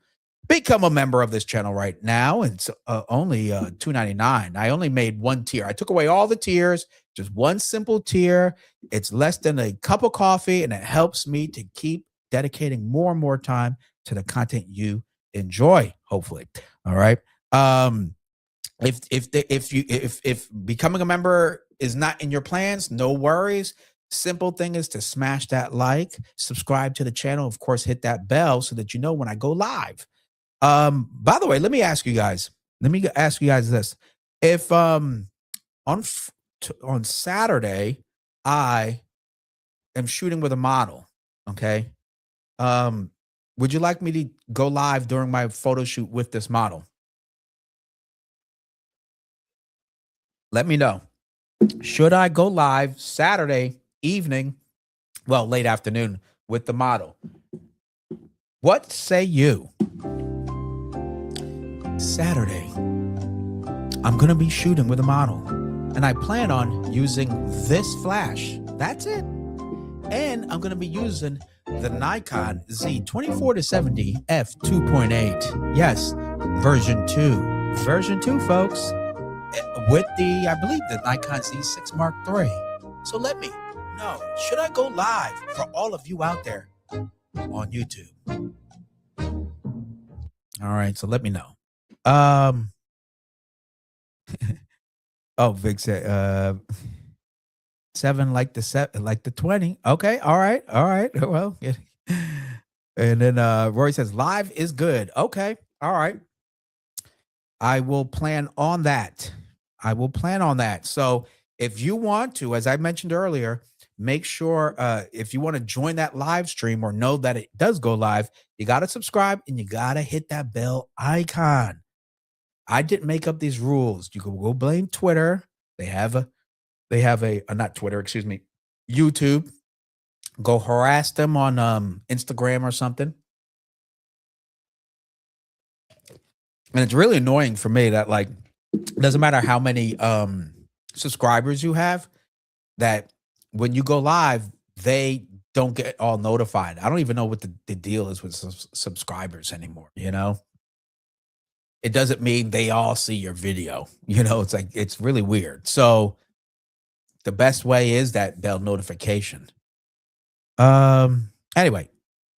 become a member of this channel right now. It's only $2.99. I only made one tier. I took away all the tiers, just one simple tier. It's less than a cup of coffee, and it helps me to keep dedicating more and more time to the content you enjoy, hopefully. All right. If becoming a member is not in your plans, no worries. Simple thing is to smash that like, subscribe to the channel, of course, hit that bell so that you know when I go live. By the way, let me ask you guys this. If on Saturday I am shooting with a model, okay? Would you like me to go live during my photo shoot with this model? Let me know. Should I go live Saturday evening, well, late afternoon with the model? What say you? Saturday, I'm going to be shooting with a model, and I plan on using this flash. That's it. And I'm going to be using the Nikon Z24-70 f2.8. Yes, version 2. Version 2, folks. With the, I believe, the Nikon Z6 Mark III. So let me know, should I go live for all of you out there on YouTube? All right, so let me know. Oh, Vic said 7 like the 20. Okay, all right. Well, yeah. And then Roy says live is good. Okay, all right. I will plan on that. So if you want to, as I mentioned earlier, make sure if you want to join that live stream or know that it does go live, you got to subscribe and you got to hit that bell icon. I didn't make up these rules. You can go blame Twitter. They have a not Twitter, excuse me, YouTube. Go harass them on Instagram or something. And it's really annoying for me that like doesn't matter how many subscribers you have, that when you go live, they don't get all notified. I don't even know what the deal is with subscribers anymore, you know? It doesn't mean they all see your video. You know, it's like it's really weird. So the best way is that bell notification. Anyway,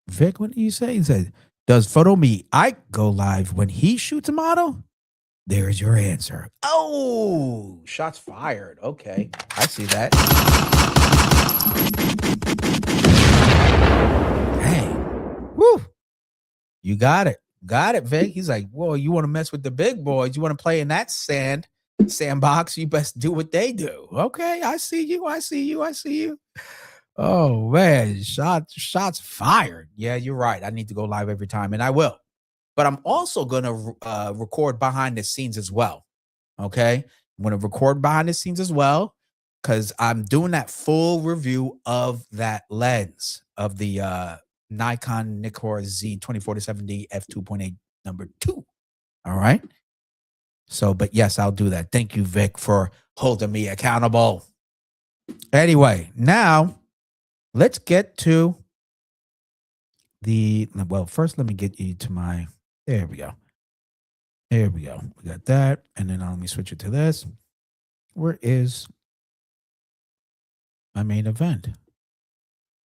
Vic, what did you say? He said, does Photo Me Ike go live when he shoots a model? There's your answer. Oh, shots fired. Okay, I see that. Dang. Woo. You got it. Got it, Vic. He's like, whoa, you want to mess with the big boys? You want to play in that sandbox? You best do what they do. Okay, I see you. I see you. I see you. Oh man, shots fired. Yeah, you're right. I need to go live every time, and I will. But I'm also gonna record behind the scenes as well. Okay, I'm gonna record behind the scenes as well because I'm doing that full review of that lens of the Nikon Nikkor Z 2047D f2.8 number 2. All right. So, but yes, I'll do that. Thank you, Vic, for holding me accountable. Anyway, now let's get to well, first let me get you to my, there we go. There we go. We got that. And then let me switch it to this. Where is my main event?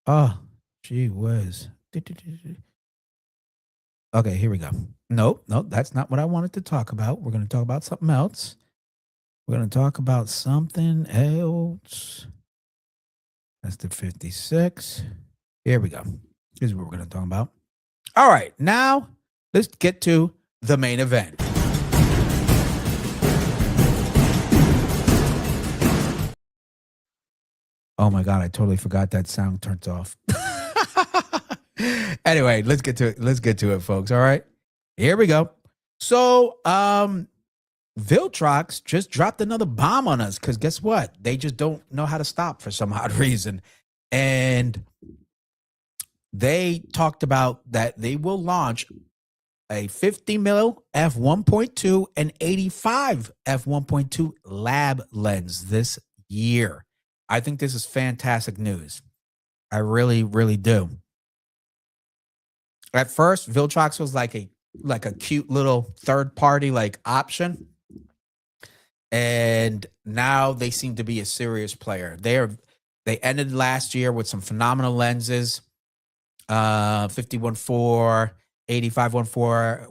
Oh, gee whiz. Okay, here we go. Nope, that's not what I wanted to talk about. We're going to talk about something else. We're going to talk about something else. That's the 56. Here we go. Here's what we're going to talk about. All right, now let's get to the main event. Oh my God, I totally forgot that sound turns off. Anyway, let's get to it. Let's get to it, folks. All right. Here we go. So, Viltrox just dropped another bomb on us because guess what? They just don't know how to stop for some odd reason. And they talked about that they will launch a 50 mil f1.2 and 85 f1.2 lab lens this year. I think this is fantastic news. I really, really do. At first, Viltrox was like a cute little third party like option, and now they seem to be a serious player. They ended last year with some phenomenal lenses, 50-1.4, 85-1.4, 10,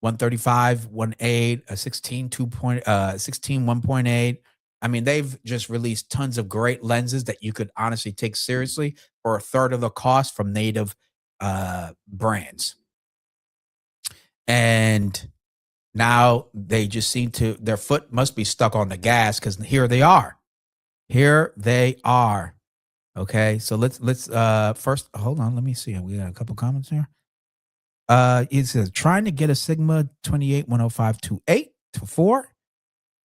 135, 1.8, a 16 1.8. I mean, they've just released tons of great lenses that you could honestly take seriously for a third of the cost from native brands. And now they just seem to, their foot must be stuck on the gas because here they are. Here they are. Okay, so let's first hold on. Let me see. We got a couple comments here. It says trying to get a Sigma 28-105-28 to 4.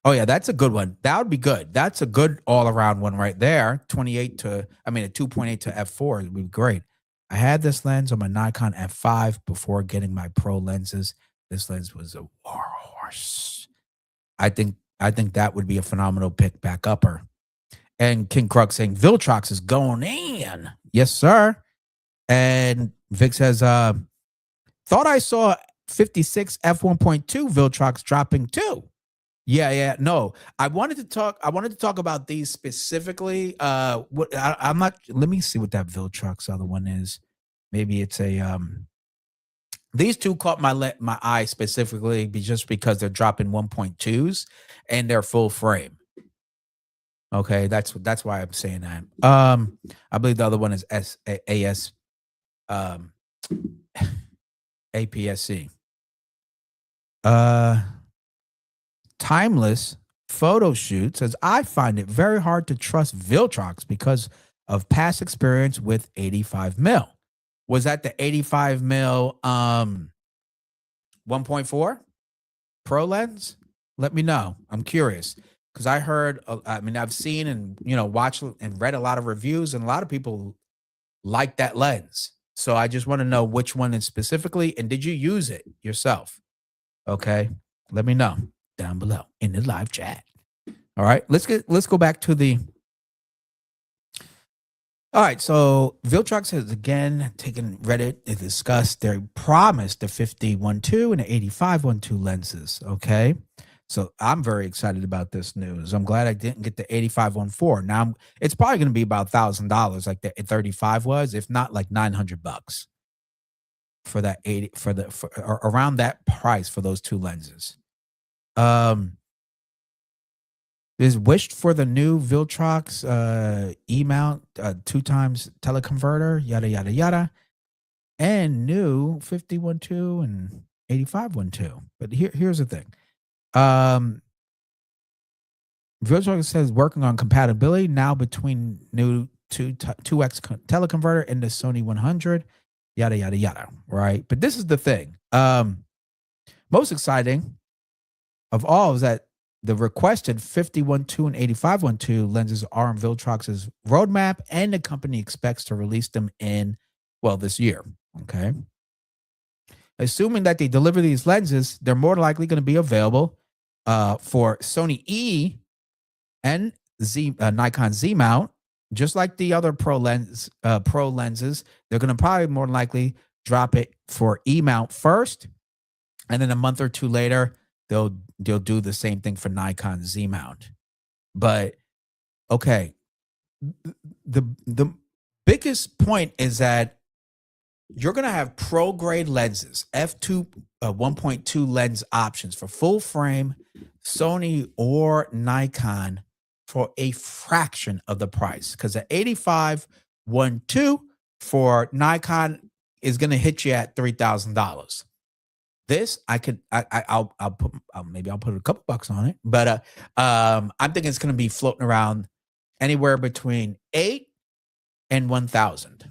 Oh yeah, that's a good one. That would be good. That's a good all around one right there. 28 to, I mean, a 2.8 to f4 would be great. I had this lens on my Nikon f5 before getting my pro lenses. This lens was a warhorse. I think that would be a phenomenal pick back upper. And King Krug saying Viltrox is going in. Yes, sir. And Vic says, thought I saw 56 f1.2 Viltrox dropping too. Yeah. No, I wanted to talk about these specifically. I'm not, let me see what that Viltrox other one is. Maybe it's a, these two caught my eye specifically just because they're dropping 1.2s and they're full frame. Okay, that's why I'm saying that. I believe the other one is APS-C. Timeless photo shoot says I find it very hard to trust Viltrox because of past experience with 85 mil. Was that the 85 mil 1.4 pro lens? Let me know. I'm curious because I heard. I mean, I've seen and watched and read a lot of reviews, and a lot of people like that lens. So I just want to know which one is specifically, and did you use it yourself? Okay, let me know. down below in the live chat. All right, let's go back to the. All right, so Viltrox has again taken Reddit to discuss their promise, the 50-1.2 and the 85-1.2 lenses. Okay, so I'm very excited about this news. I'm glad I didn't get the 85-1.4. Now it's probably going to be about $1,000, like the 35 was, if not like $900 for that 80 for or around that price for those two lenses. Is wished for the new Viltrox E-mount 2x teleconverter, yada yada yada, and new 50-1.2 and 85-1.2. But here's the thing. Viltrox says working on compatibility now between new 2x teleconverter and the Sony 100, yada yada yada. Right, but this is the thing. Most exciting of all is that the requested 50-1.2 and 85-1.2 lenses are on Viltrox's roadmap, and the company expects to release them in, well, this year. Okay. Assuming that they deliver these lenses, they're more likely going to be available for Sony E and Nikon Z mount, just like the other pro lenses. They're going to probably more likely drop it for E mount first, and then a month or two later, they'll do the same thing for Nikon Z mount. But okay, the biggest point is that you're going to have pro grade lenses, f2 1.2 lens options for full frame, Sony or Nikon, for a fraction of the price, because the 85-1.2 for Nikon is going to hit you at $3,000. This I'll maybe I'll put a couple bucks on it, but I'm thinking it's going to be floating around anywhere between 8 and 1,000.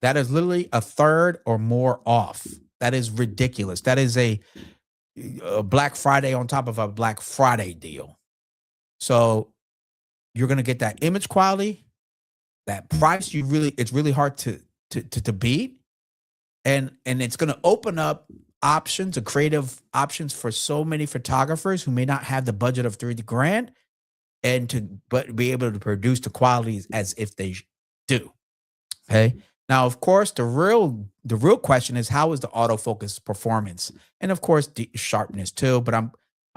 That is literally a third or more off. That is ridiculous. That is a Black Friday on top of a Black Friday deal. So you're going to get that image quality, that price. It's really hard to beat. And it's going to open up options, creative options for so many photographers who may not have the budget of $30,000, but be able to produce the qualities as if they do. Okay. Now, of course, the real question is, how is the autofocus performance, and of course the sharpness too. But I'm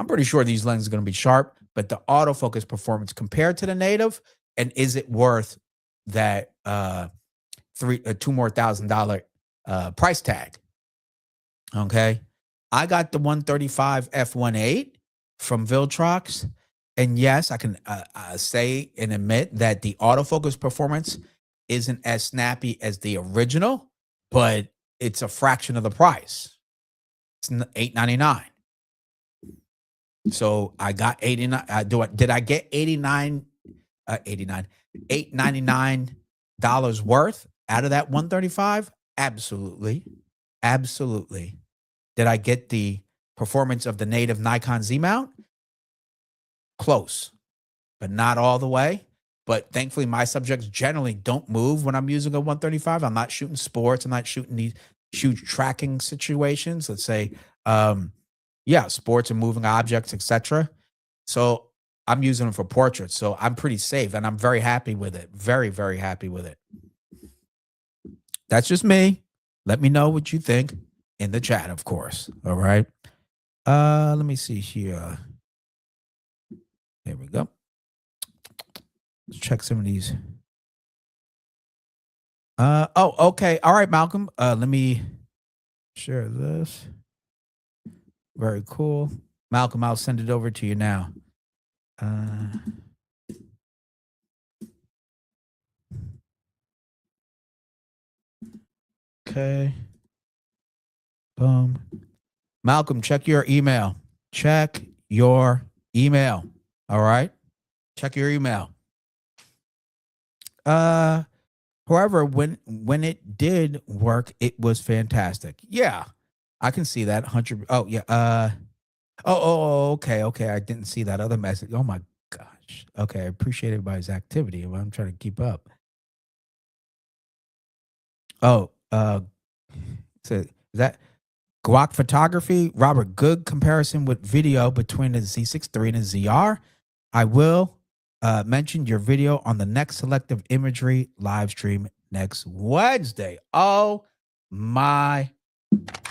pretty sure these lenses are going to be sharp. But the autofocus performance compared to the native, and is it worth that $2,000 more price tag? Okay, I got the 135 f1.8 from Viltrox, and yes, I can say and admit that the autofocus performance isn't as snappy as the original, but it's a fraction of the price. It's $899. So I got 89. Did I get 89? $899 worth out of that 135? Absolutely. Did I get the performance of the native Nikon Z mount? Close, but not all the way. But thankfully, my subjects generally don't move when I'm using a 135. I'm not shooting sports. I'm not shooting these huge tracking situations. Let's say, sports and moving objects, etc. So I'm using them for portraits. So I'm pretty safe, and I'm very happy with it. Very, very happy with it. That's just me. Let me know what you think in the chat, of course. All right. Let me see here. There we go. Let's check some of these. Okay. All right, Malcolm. Let me share this. Very cool. Malcolm, I'll send it over to you now. Okay. Boom. Malcolm, check your email. Check your email. All right. Check your email. However, when it did work, it was fantastic. Yeah, I can see that. 100. Oh yeah. Okay. I didn't see that other message. Oh my gosh. Okay, I appreciate everybody's activity. I'm trying to keep up. Oh, so is that Guac Photography, Robert, good comparison with video between the Z6 III and the ZR. I will mention your video on the next selective imagery live stream next Wednesday. Oh my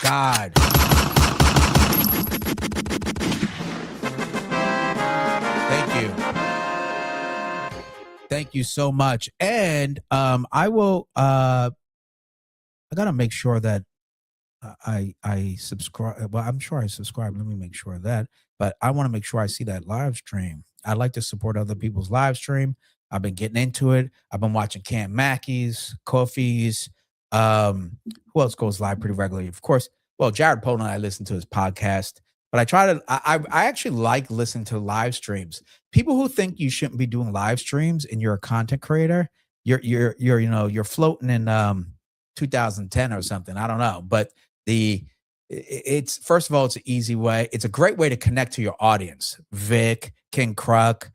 God. Thank you. Thank you so much. And I will I gotta make sure that I subscribe. Well, I'm sure I subscribe. Let me make sure of that. But I want to make sure I see that live stream. I like to support other people's live stream. I've been getting into it. I've been watching Cam Mackey's, Kofi's. Who else goes live pretty regularly? Of course. Well, Jared Poland, I listen to his podcast, but I try to. I actually like listening to live streams. People who think you shouldn't be doing live streams and you're a content creator, you're floating in 2010 or something. I don't know, but it's first of all, it's an easy way. It's a great way to connect to your audience. Vic, King Kruk,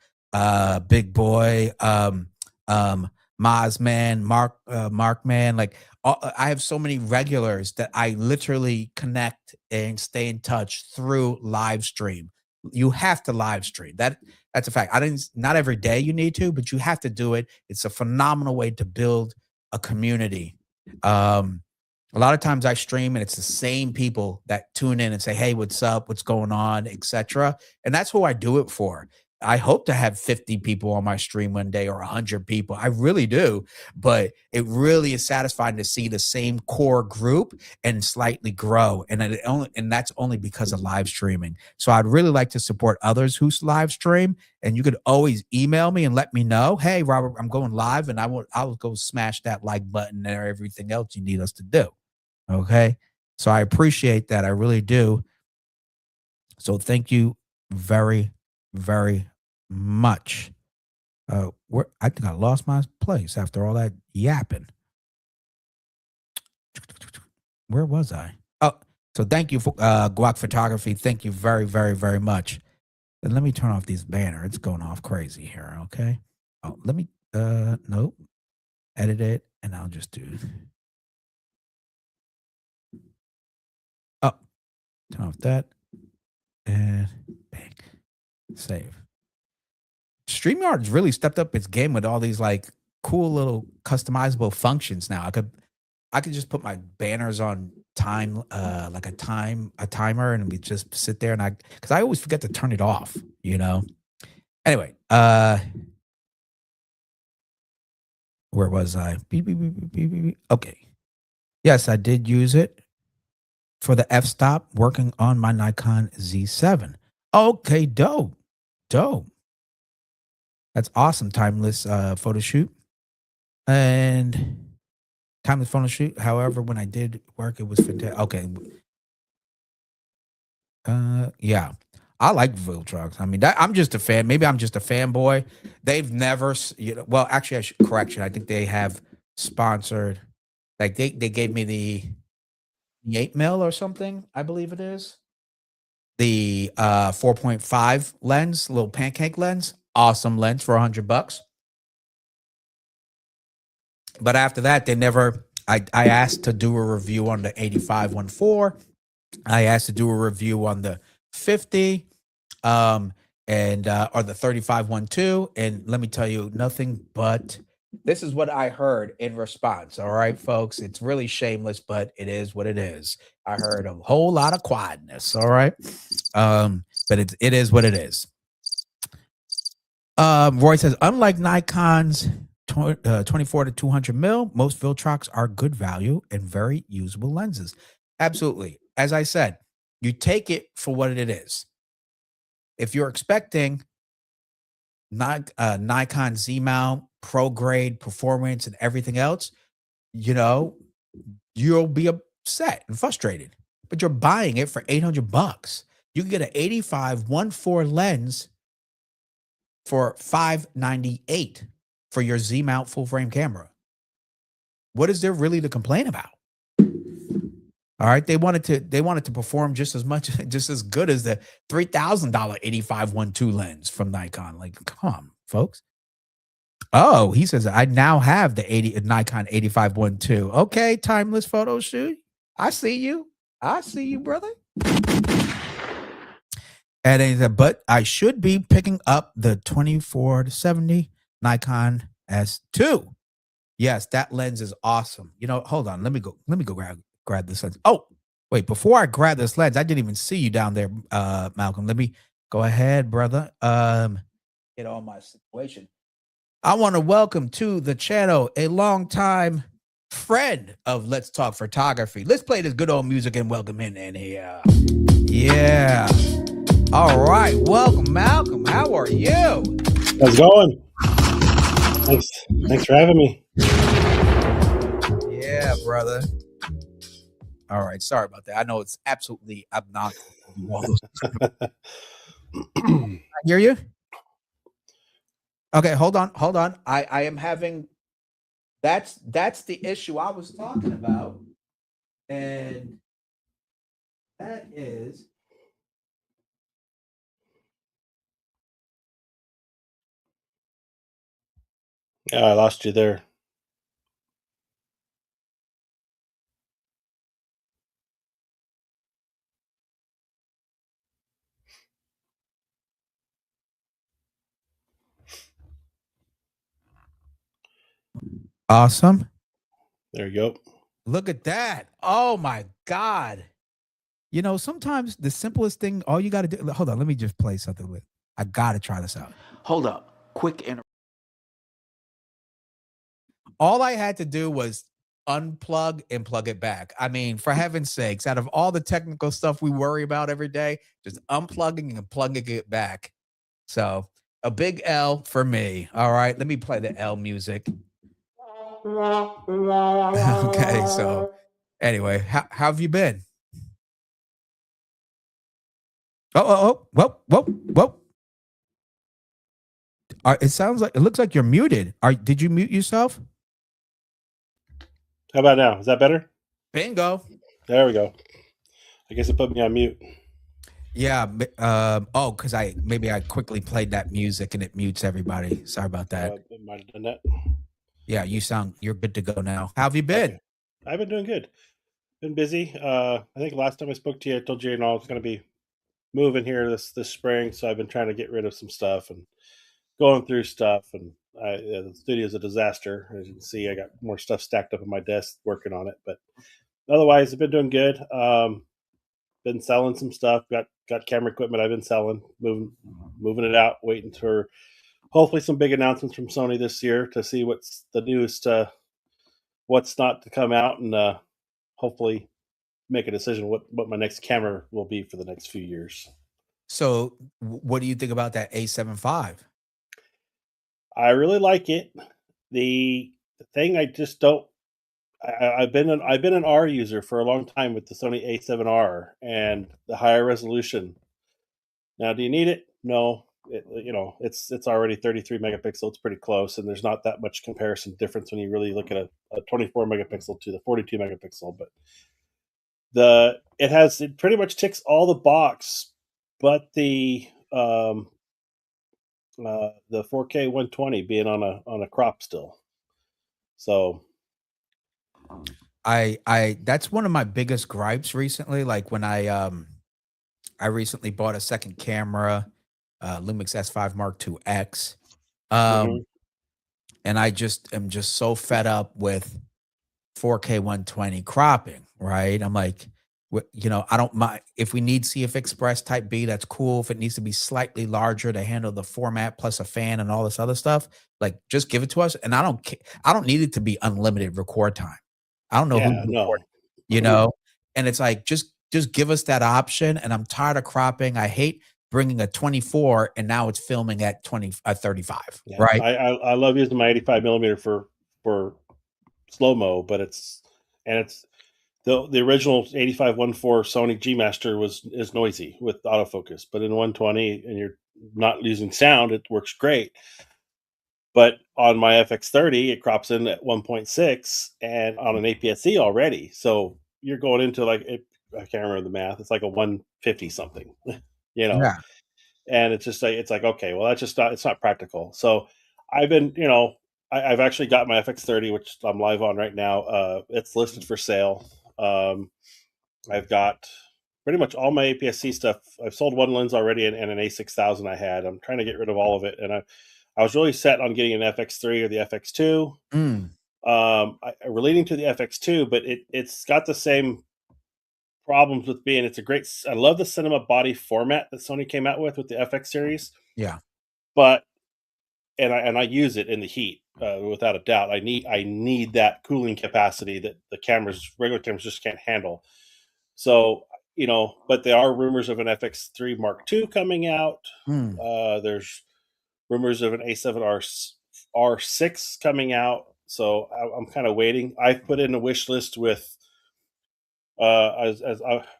Big Boy, Maz Man, Mark Man. Like I have so many regulars that I literally connect and stay in touch through live stream. You have to live stream. That's a fact. Not every day you need to, but you have to do it. It's a phenomenal way to build a community. A lot of times I stream and it's the same people that tune in and say, hey, what's up? What's going on? Etc. And that's who I do it for. I hope to have 50 people on my stream one day or 100 people. I really do. But it really is satisfying to see the same core group and slightly grow. And that's only because of live streaming. So I'd really like to support others who live stream. And you could always email me and let me know, hey, Robert, I'm going live, and I'll go smash that like button and everything else you need us to do. Okay. So I appreciate that. I really do. So thank you very, very much. I think I lost my place after all that yapping. Where was I? Oh, so thank you for Guac Photography. Thank you very, very, very much. And let me turn off these banners. It's going off crazy here. Okay. Oh, let me nope. Edit it, and I'll just do turn off that, and bang, save. StreamYard's really stepped up its game with all these like cool little customizable functions now. I could just put my banners on time, like a timer, and we just sit there and because I always forget to turn it off, you know. Anyway, where was I? Beep, beep, beep, beep, beep, beep. Okay. Yes, I did use it for the f-stop working on my Nikon Z7. Okay, dope. That's awesome. Timeless photo shoot. And timeless photo shoot. However, when I did work, it was fantastic. Okay. Yeah. I like Viltrox. I mean, I'm just a fan. Maybe I'm just a fanboy. They've never, well, actually, correction. I think they have sponsored, like they gave me the 8mm or something, I believe it is. The 4.5 lens, little pancake lens, awesome lens for $100. But after that, they never. I asked to do a review on the 85-1.4. I asked to do a review on the 50, and or the 35-1.2. And let me tell you, nothing but. This is what I heard in response. All right, folks. It's really shameless, but it is what it is. I heard a whole lot of quietness. All right. But it is what it is. Roy says, unlike Nikon's 24 to 200 mil, most Viltrox are good value and very usable lenses. Absolutely. As I said, you take it for what it is. If you're expecting Nikon Z mount, pro grade performance, and everything else, you'll be upset and frustrated. But you're buying it for $800. You can get an 85-1.4 lens for $598 for your Z mount full frame camera. What is there really to complain about? All right, they wanted to perform just as good as the $3,000 85-1.2 lens from Nikon. Like, come on, folks. Oh, he says I now have the Nikon 85-1.2. Okay, timeless photo shoot. I see you. I see you, brother. But I should be picking up the 24-70 Nikon S2. Yes, that lens is awesome. Hold on. Let me go grab this lens. Oh, wait, before I grab this lens, I didn't even see you down there, Malcolm. Let me go ahead, brother. Get on my situation. I want to welcome to the channel a longtime friend of Let's Talk Photography. Let's play this good old music and welcome in here. Yeah. All right. Welcome, Malcolm. How are you? How's it going? Thanks for having me. Yeah, brother. All right. Sorry about that. I know it's absolutely obnoxious to do all those. I hear you. Okay, hold on. I am having that's the issue I was talking about. And that is Yeah, I lost you there. awesome. There you go. Look at that. Oh my God. Sometimes the simplest thing, all you got to do, hold on, let me just play something with. I got to try this out. Hold up. Quick interruption. All I had to do was unplug and plug it back. I mean, for heaven's sakes, out of all the technical stuff we worry about every day, just unplugging and plugging it back. So a big L for me. All right, let me play the L music. Okay, so anyway, how have you been? Whoa. It looks like you're muted. Did you mute yourself? How about now? Is that better? Bingo. There we go. I guess it put me on mute. Yeah. Because I quickly played that music and it mutes everybody. Sorry about that. It might have done that. Yeah, you're good to go now. How have you been? Okay. I've been doing good. Been busy. I think last time I spoke to you, I told you, I was going to be moving here this spring, so I've been trying to get rid of some stuff and going through stuff. And the studio's a disaster. As you can see, I got more stuff stacked up on my desk working on it. But otherwise, I've been doing good. Been selling some stuff. Got camera equipment I've been selling, moving it out, waiting for hopefully some big announcements from Sony this year to see what's the newest, what's not to come out, and hopefully make a decision what my next camera will be for the next few years. So, what do you think about that A7 V? I really like it. The thing I just don't. I've been an R user for a long time with the Sony A7R and the higher resolution. Now, do you need it? No. It's already 33 megapixel. It's pretty close, and there's not that much comparison difference when you really look at a 24 megapixel to the 42 megapixel. But it pretty much ticks all the box, but the 4K 120 being on a crop still. So I that's one of my biggest gripes recently. Like when I recently bought a second camera, Lumix S5 Mark II X. mhm. And I just am just so fed up with 4K 120 cropping, right? I'm like, I don't mind if we need CF Express Type B, that's cool. If it needs to be slightly larger to handle the format plus a fan and all this other stuff, like just give it to us. And I don't need it to be unlimited record time. I don't know who's Yeah, recording, no. you know? And it's like, just give us that option. And I'm tired of cropping. I hate bringing a 24 and now it's filming at 35, Yeah, right? I love using my 85 millimeter for slow mo, but it's the original 85 1.4 Sony G Master is noisy with autofocus, but in 120 and you're not using sound, it works great. But on my FX30, it crops in at 1.6 and on an APS-C already. So you're going into I can't remember the math. It's like a 150 something, you know. Yeah. And it's just it's like, okay, well, that's just not, it's not practical. So I've been, I've actually got my FX30, which I'm live on right now. It's listed for sale. I've got pretty much all my APS-C stuff. I've sold one lens already and an A6000 I had. I'm trying to get rid of all of it, and I was really set on getting an FX3 or the FX2. Mm, Relating to the FX2, but it's got the same problems with being. It's a great. I love the cinema body format that Sony came out with the FX series, yeah. but and I use it in the heat without a doubt. I need that cooling capacity that the regular cameras just can't handle. So but there are rumors of an FX3 Mark II coming out. Mm, There's rumors of an A7R R6 coming out. So I'm kind of waiting. I've put in a wish list with as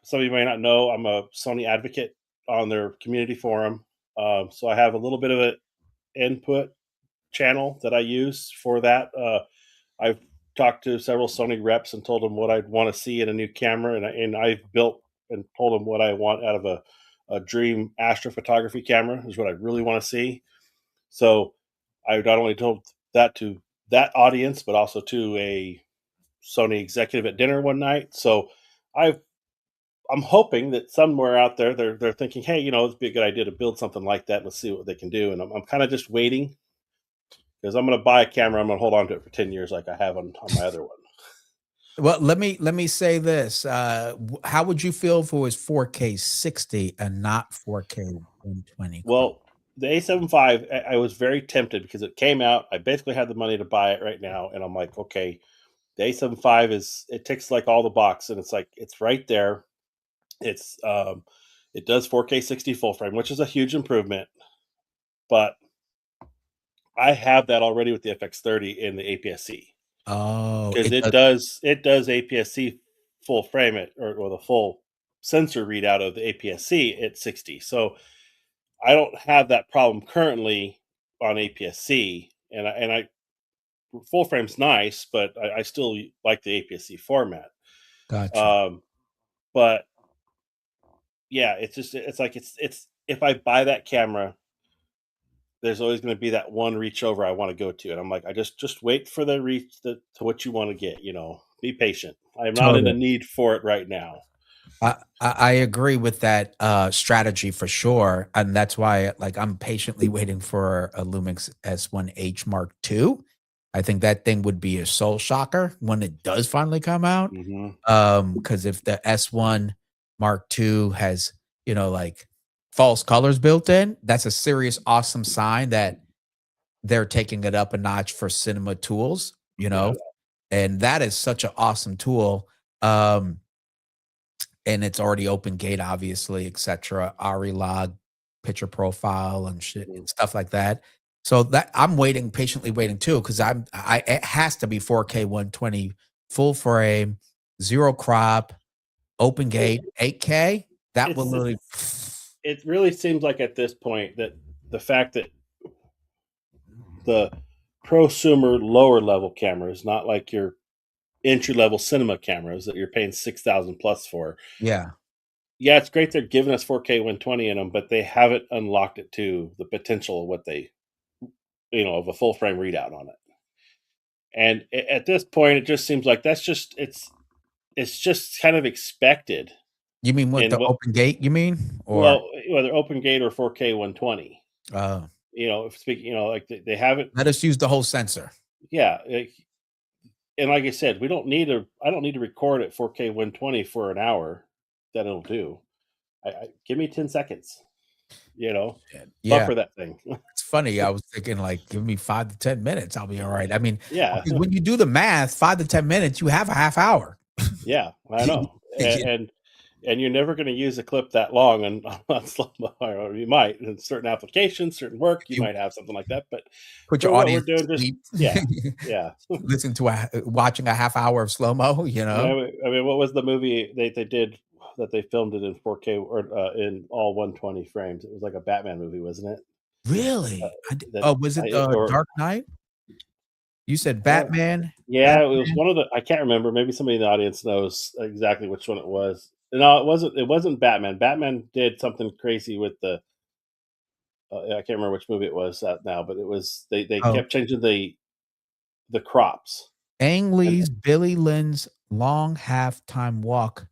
some of you may not know, I'm a Sony advocate on their community forum. So I have a little bit of an input channel that I use for that. I've talked to several Sony reps and told them what I'd want to see in a new camera, and I've built and told them what I want out of a dream astrophotography camera is what I really want to see. So I not only told that to that audience, but also to a Sony executive at dinner one night. So I've I'm hoping that somewhere out there they're thinking, hey, it'd be a good idea to build something like that. Let's see what they can do. And I'm kind of just waiting because I'm going to buy a camera. I'm going to hold on to it for 10 years, like I have on my other one. well, let me say this. How would you feel if it was 4K 60 and not 4K 120? Well, the A75, I was very tempted because it came out. I basically had the money to buy it right now, and I'm like, okay, the A75 it ticks like all the box, and it's like it's right there. It's it does 4K 60 full frame, which is a huge improvement, but I have that already with the FX30 in the APS-C Oh, because it does. it does APS-C full frame it or the full sensor readout of the APS-C at 60. So I don't have that problem currently on APS-C, and I full frame's nice, but I still like the APS-C format. Gotcha. Um, but yeah, it's like it's if I buy that camera, there's always going to be that one reach over I want to go to, and I'm like, I just wait for the reach to what you want to get. Be patient. I am not in a Totally. need for it right now. I agree with that strategy for sure, and that's why like I'm patiently waiting for a Lumix S1H Mark II. I think that thing would be a soul shocker when it does finally come out. Hmm. Because if the S1 Mark II has like false colors built in, that's a serious awesome sign that they're taking it up a notch for cinema tools. Yeah. And that is such an awesome tool. Um, and it's already open gate, obviously, etc. ARRI log, picture profile, and shit, Mhm. stuff like that. So that I'm waiting, patiently waiting too, because it has to be 4K 120 full frame, zero crop, open It, gate, 8K. That will it's literally, it really seems like at this point that the fact that the prosumer lower level cameras, not like your entry level cinema cameras that you're paying 6,000 plus for. yeah, Yeah, it's great they're giving us 4K 120 in them, but they haven't unlocked it to the potential of what of a full frame readout on it. And at this point, it just seems like it's just kind of expected you mean what in the what open gate? You mean or well whether open gate or 4K 120. uh, If speaking, like they haven't. let us use the whole sensor? Yeah, and like I said, I don't need to record at 4K 120 for an hour. That it'll do. Give me 10 seconds. Yeah, Buffer that thing. it's funny. I was thinking like, give me 5 to 10 minutes, I'll be all right. I mean, Yeah, okay, when you do the math, 5 to 10 minutes, you have a half hour. yeah, I know, Yeah, and you're never going to use a clip that long on slow mo. Or you might in certain applications, certain work, you you might have something like that. But put your for what we're audience doing, to just sleep. yeah. Listen to watching a half hour of slow mo. I mean, what was the movie they did that they filmed it in 4K or in all 120 frames? It was like a Batman movie, wasn't it? Uh, Really? that Oh, was it or Dark Knight? You said uh, Batman. yeah, it was Batman. one of the. I can't remember. Maybe somebody in the audience knows exactly which one it was. No, it wasn't. It wasn't Batman. Batman did something crazy with the. I can't remember which movie it was now, but it was they Oh, kept changing the crops. Ang And Lee's Billy Lynn's Long Halftime Walk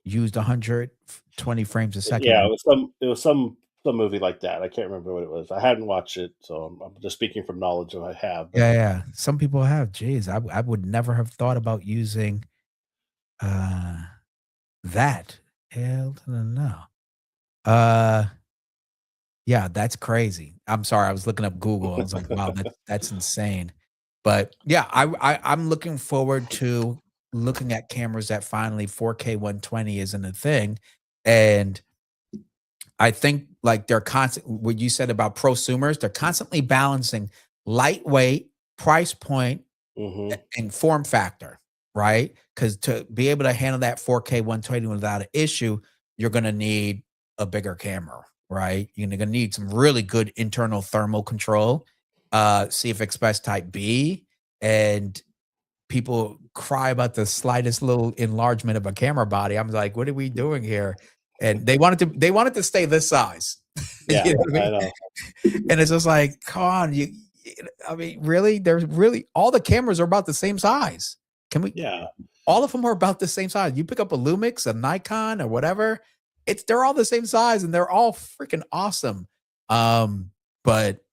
used 120 frames a second. Yeah, it was some movie like that. I can't remember what it was. I hadn't watched it, so I'm just speaking from knowledge that I have. But Yeah. Some people have. Geez, I would never have thought about using uh that. Hell to the no. Uh yeah, that's crazy. I'm sorry, I was looking up Google. I was like, wow, that's insane. But yeah, I'm looking forward to looking at cameras that finally 4K 120 isn't a thing. And I think like they're constant what you said about prosumers, they're constantly balancing lightweight, price point, Mhm. and form factor, right? Because to be able to handle that 4K 120 without an issue, you're gonna need a bigger camera, right? You're gonna need some really good internal thermal control, CF Express Type B, and people cry about the slightest little enlargement of a camera body. I'm like, what are we doing here? And they wanted to stay this size. Yeah, You know what I I mean? know. And it's just like, come on, I mean, really? There's really all the cameras are about the same size. Can we Yeah. all of them are about the same size. You pick up a Lumix, a Nikon, or whatever, they're all the same size and they're all freaking awesome. But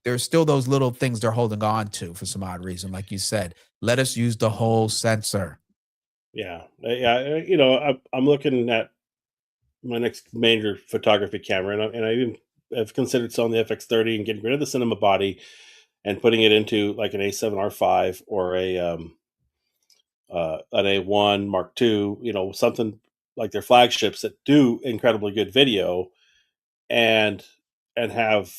there's still those little things they're holding on to for some odd reason. Like you said, let us use the whole sensor. Yeah. You know, I'm looking at my next major photography camera, and I even have considered selling the FX30 and getting rid of the cinema body and putting it into like an A7R5 or an A1 Mark II, you know, something like their flagships that do incredibly good video, and have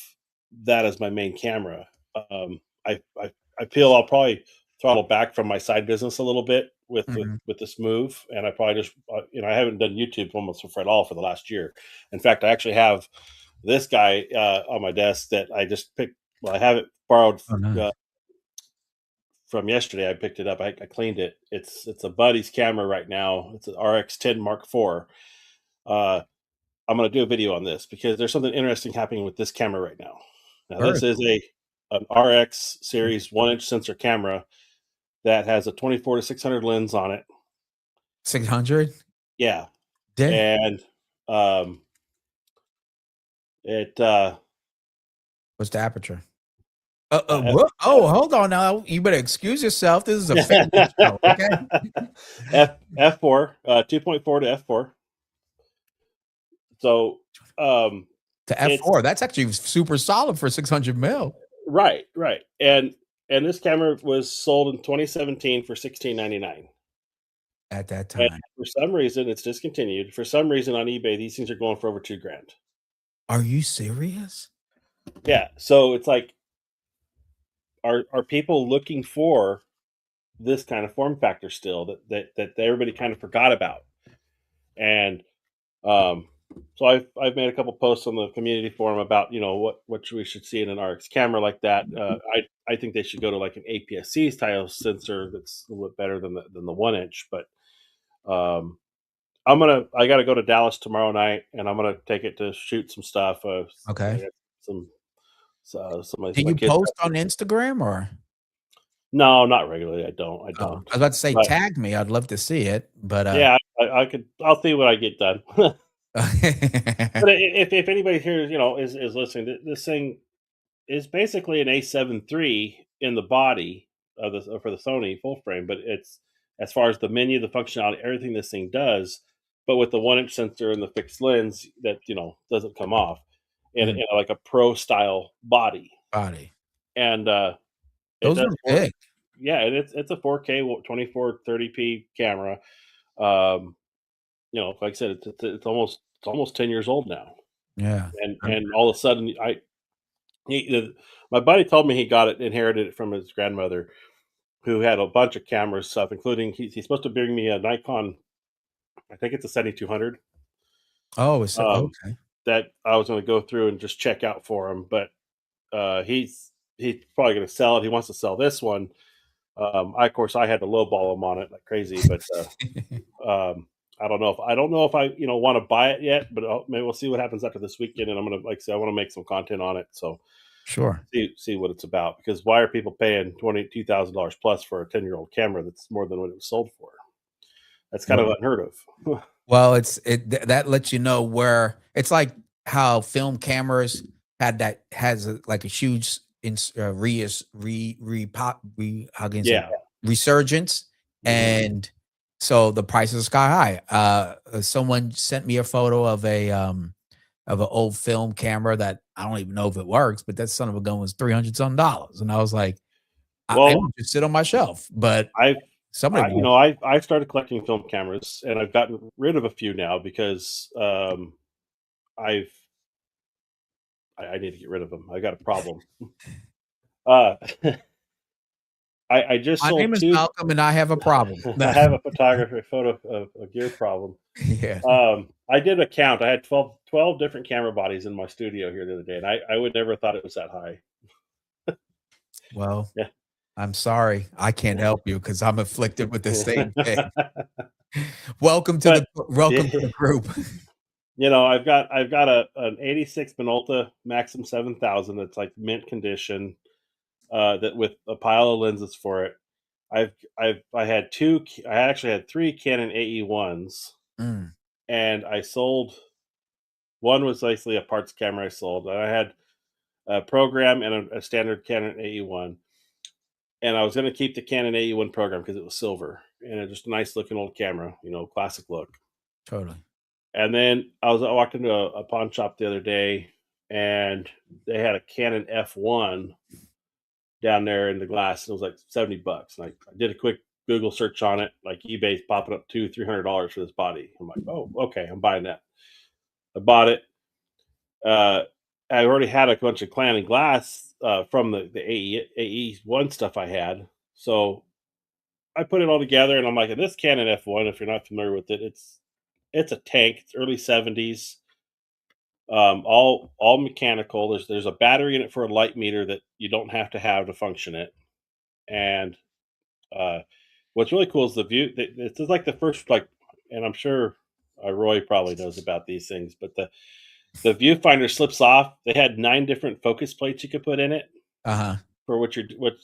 that as my main camera. I feel I'll probably throttle back from my side business a little bit Mhm. with this move, and I probably just you know, I haven't done YouTube almost for at all for the last year. In fact, I actually have this guy on my desk that I just picked. Well, I have it borrowed Oh, uh, nice. from yesterday. I picked it up. I cleaned it. It's a buddy's camera right now. It's an RX10 Mark IV. Uh, I'm going to do a video on this because there's something interesting happening with this camera right now. Now, Very this is cool. an RX series 1-inch sensor camera that has a 24 to 600 lens on it. 600? Yeah, Dang. and um, it What's the aperture? uh, What? Oh, hold on now. You better excuse yourself. This is a family show, okay? F4 2.4 to F4. So To it's F4. That's actually super solid for 600 mil right, and this camera was sold in 2017 for 1699. at that And time. for some reason, it's discontinued. For some reason on eBay, these things are going for over 2 grand. Are you serious? Yeah. So it's like, are people looking for this kind of form factor still that everybody kind of forgot about? And um, so I've made a couple posts on the community forum about, you know, what we should see in an RX camera like that. I think they should go to like an APS-C style sensor that's a little bit better than the 1-inch. But um, I got to go to Dallas tomorrow night, and I'm gonna take it to shoot some stuff. I Okay. got some some of Do my you kids. post on Instagram or? No, not regularly. I Oh, I don't. was about to say But tag me. I'd love to see it, but yeah, I could. I'll see what I get done. But if anybody here, you know, is listening, this thing is basically an A7 III in the body of the for the Sony full frame, but it's as far as the menu, the functionality, everything this thing does, but with the 1-inch sensor and the fixed lens that, you know, doesn't come off Mm, in like a pro style body, body. and it Those does are big. yeah, and it's a 4K 2430p camera. Um, you know, like I said, it's almost 10 years old now, Yeah. I'm and all of a sudden my buddy told me he got it, inherited it from his grandmother, who had a bunch of camera stuff, including he's supposed to bring me a Nikon. I think it's a 7200. Oh, it's Um, okay. that I was going to go through and just check out for him, but he's probably going to sell it. He wants to sell this one. Of course, I had to lowball him on it like crazy, but I don't know if I, you know, want to buy it yet, but maybe we'll see what happens after this weekend. And I'm gonna, like I said, I want to make some content on it, so Sure. see what it's about. Because why are people paying $22,000 plus for a 10-year-old camera that's more than what it was sold for? That's kind of Right. unheard of. Well, that lets you know where it's like how film cameras has like a huge how can you say Yeah. resurgence, Mhm. and so the prices are sky high. Someone sent me a photo of an old film camera that I don't even know if it works, but that son of a gun was $300 some dollars, and I was like, it Well, would just sit on my shelf, but I've somebody you wants. know, I started collecting film cameras, and I've gotten rid of a few now because I've I need to get rid of them. I got a problem. Uh, I just My name sold is two. Malcolm, and I have a problem. I have a photography photo of a gear problem. Yeah. I did a count. I had 12 different camera bodies in my studio here the other day, and I would never have thought it was that high. Well, Yeah. I'm sorry. I can't help you because I'm afflicted with the same thing. Welcome to But the group. I've got an '86 Minolta Maxim 7000 that's like mint condition, that with a pile of lenses for it. I had two. I actually had three Canon AE1s, Mm, and I sold. One was basically a parts camera I sold. And I had a program and a standard Canon AE1, and I was going to keep the Canon AE1 program because it was silver and it was just a nice looking old camera, classic look. totally. And then I walked into a pawn shop the other day, and they had a Canon F1 down there in the glass. And it was like $70. And I did a quick Google search on it, like eBay's popping up $200-300 for this body. I'm like, oh, okay, I'm buying that. I bought it. Uh, I already had a bunch of Canon glass from the AE1 stuff I had, so I put it all together, and I'm like, this Canon F1, if you're not familiar with it, it's a tank. It's early '70s, all mechanical. There's a battery in it for a light meter that you don't have to function it. And uh, what's really cool is the view. This is like the first and I'm sure Roy probably knows about these things, but the viewfinder slips off. They had 9 different focus plates you could put in it Uh-huh. for what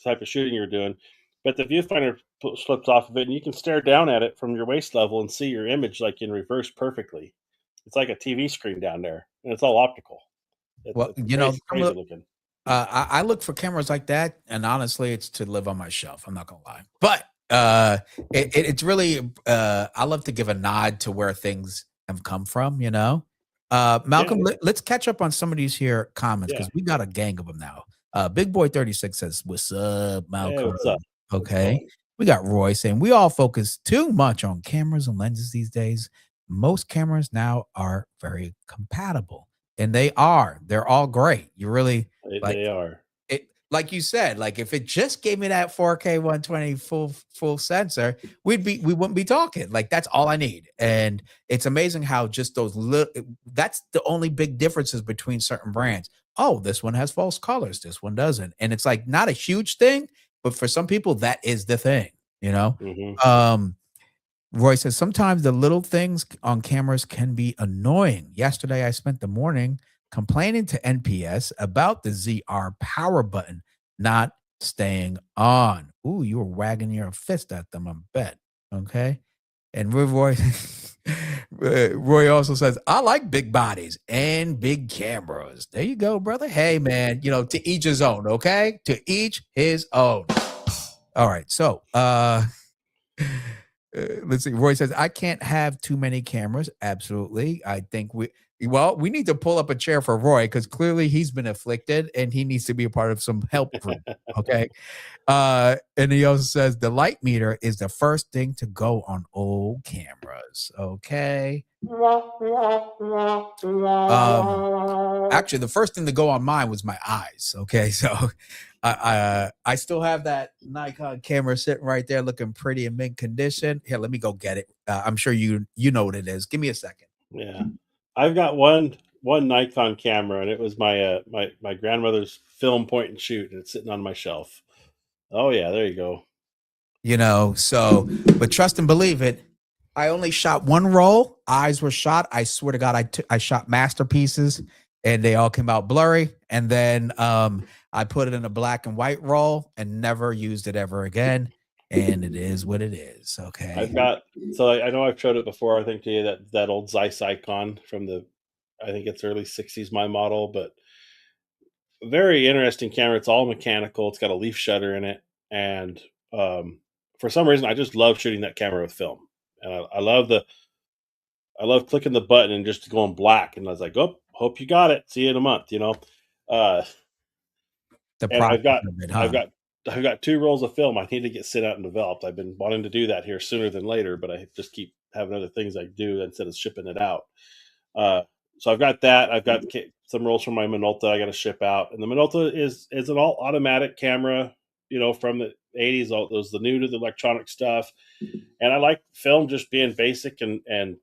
type of shooting you're doing. But the viewfinder slips off of it, and you can stare down at it from your waist level and see your image like in reverse perfectly. It's like a TV screen down there, and it's all optical. Well, It's crazy, some of crazy the, looking. I look for cameras like that, and honestly, it's to live on my shelf. I'm not gonna lie, but it's really I love to give a nod to where things have come from. Yeah, Malcolm, let's catch up on some of these here comments yeah. because we got a gang of them now. Big Boy 36 says, "What's up, Hey, Malcolm?" what's up? What's going Okay, on? we got Roy saying we all focus too much on cameras and lenses these days. Most cameras now are very compatible, and they are. They're all great. You really like They are. it, like you said, like if it just gave me that 4K 120 full sensor, we wouldn't be talking. Like that's all I need. And it's amazing how just those little that's the only big differences between certain brands. Oh, this one has false colors, this one doesn't. And it's like not a huge thing, but for some people that is the thing, you know. Hmm. Um Roy says sometimes the little things on cameras can be annoying. Yesterday, I spent the morning complaining to NPS about the ZR power button not staying on. Ooh, you were wagging your fist at them, I bet. Okay. And Roy also says, I like big bodies and big cameras. There you go, brother. Hey, man, to each his own. Okay. To each his own. All right. So, let's see. Roy says, I can't have too many cameras. Absolutely. I think we need to pull up a chair for Roy because clearly he's been afflicted and he needs to be a part of some help group. Okay. And he also says the light meter is the first thing to go on old cameras. Okay. Actually, the first thing to go on mine was my eyes. Okay. So I still have that Nikon camera sitting right there looking pretty in mint condition. Here, let me go get it. I'm sure you know what it is. Give me a second. Yeah, I've got one Nikon camera, and it was my grandmother's film point and shoot, and it's sitting on my shelf. Oh yeah, there you go. But trust and believe it. I only shot one roll. Eyes were shot. I swear to God, I shot masterpieces and they all came out blurry. And then I put it in a black and white roll and never used it ever again. and it is what it is. Okay. I've got so I know I've showed it before. I think to you that old Zeiss icon from the I think it's early '60s, my model, but very interesting camera. It's all mechanical. It's got a leaf shutter in it, and um, for some reason, I just love shooting that camera with film. And I love clicking the button and just going black. And I was like, oh, hope you got it. See you in a month. Uh, The and process of it, I've huh? got I've got 2 rolls of film I need to get sent out and developed. I've been wanting to do that here sooner than later, but I just keep having other things I do instead of shipping it out. Uh, so I've got that. I've got some rolls from my Minolta I got to ship out, and the Minolta is an all automatic camera, from the '80s. All those the new to the electronic stuff, and I like film just being basic and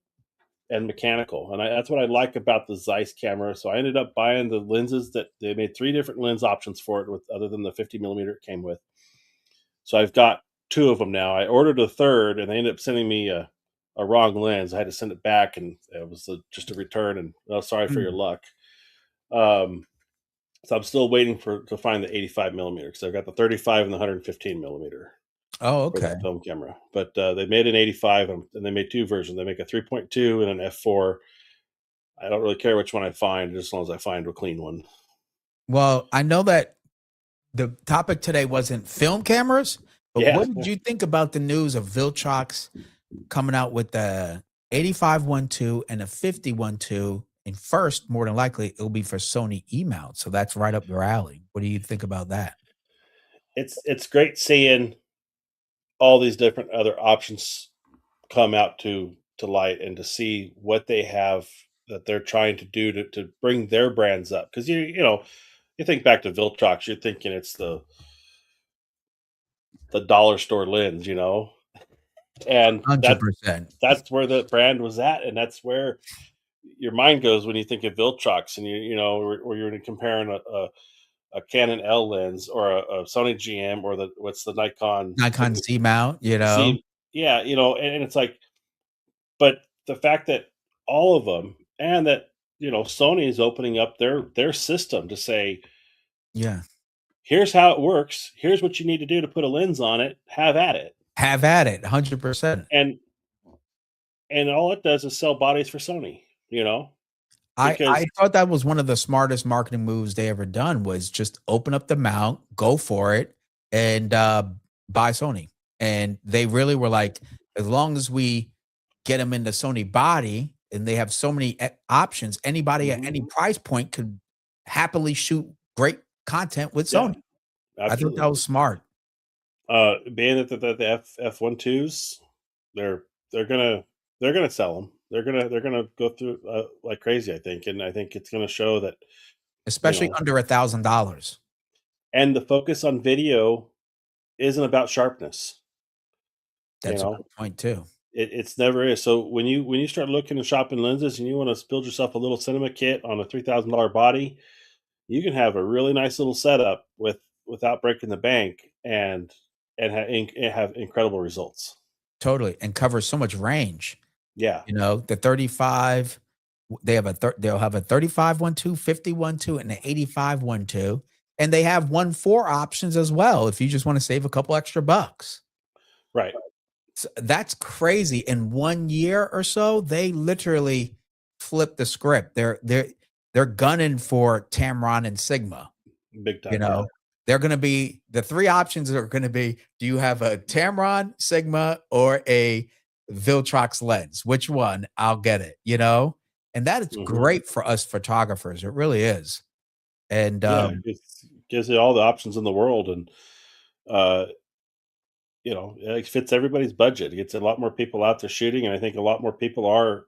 mechanical, and that's what I like about the Zeiss camera. So I ended up buying the lenses that they made 3 different lens options for it, with other than the 50 millimeter it came with. So I've got 2 of them now. I ordered a third, and they ended up sending me a wrong lens. I had to send it back, and it was just a return. And sorry for your Mm. luck. So I'm still waiting to find the 85 millimeter, because I've got the 35 and the 115 millimeter Oh, for okay. that film camera. But they made an 85, and they made 2 versions. They make a 3.2 and an f4. I don't really care which one I find, as long as I find a clean one. Well, I know that the topic today wasn't film cameras, but Yeah, what did you think about the news of Viltrox coming out with the 8512 and a 5012? And first, more than likely, it'll be for Sony E-mount. So that's right up your alley. What do you think about that? it's great seeing all these different other options come out to light, and to see what they have that they're trying to do to bring their brands up. Because you think back to Viltrox, you're thinking it's the dollar store lens, and 100%. that's where the brand was at, and that's where your mind goes when you think of Viltrox, and where you're comparing a Canon L lens, or a Sony GM, or what's the Nikon Nikon C-mount, C. Yeah, and it's like, but the fact that all of them, and that Sony is opening up their system to say, Yeah. here's how it works, here's what you need to do to put a lens on it, have at it. Have at it, 100%. And all it does is sell bodies for Sony, I because thought that was one of the smartest marketing moves they ever done, was just open up the mount, go for it, and buy Sony. And they really were like, as long as we get them into Sony body, and they have so many options, anybody at any Mhm. price point could happily shoot great content with Yeah, Sony. I thought that absolutely. was smart. Being that the F12s, they're they're gonna they're gonna sell them. They're gonna go through like crazy, I think, and I think it's gonna show that you Especially know, under $1,000. and the focus on video isn't about sharpness. You That's a know, good point too. it's never is. So when you start looking and shopping lenses, and you want to build yourself a little cinema kit on a $3,000 body, you can have a really nice little setup without breaking the bank, and have incredible results. Totally, and covers so much range. Yeah, The 35, they'll have a 35 1.2, 50 1.2, and an 85 1.2, and they have 1.4 options as well if you just want to save a couple extra bucks. right. So that's crazy. In 1 year or so, they literally flipped the script. They're gunning for Tamron and Sigma. Big You time. Yeah. know, they're gonna be the 3 options are gonna be, do you have a Tamron, Sigma, or a Viltrox lens? Which one? I'll get it? And that is Hmm. great for us photographers. It really is. And, Yeah, it gives you all the options in the world, and uh, it fits everybody's budget. It gets a lot more people out there shooting, and I think a lot more people are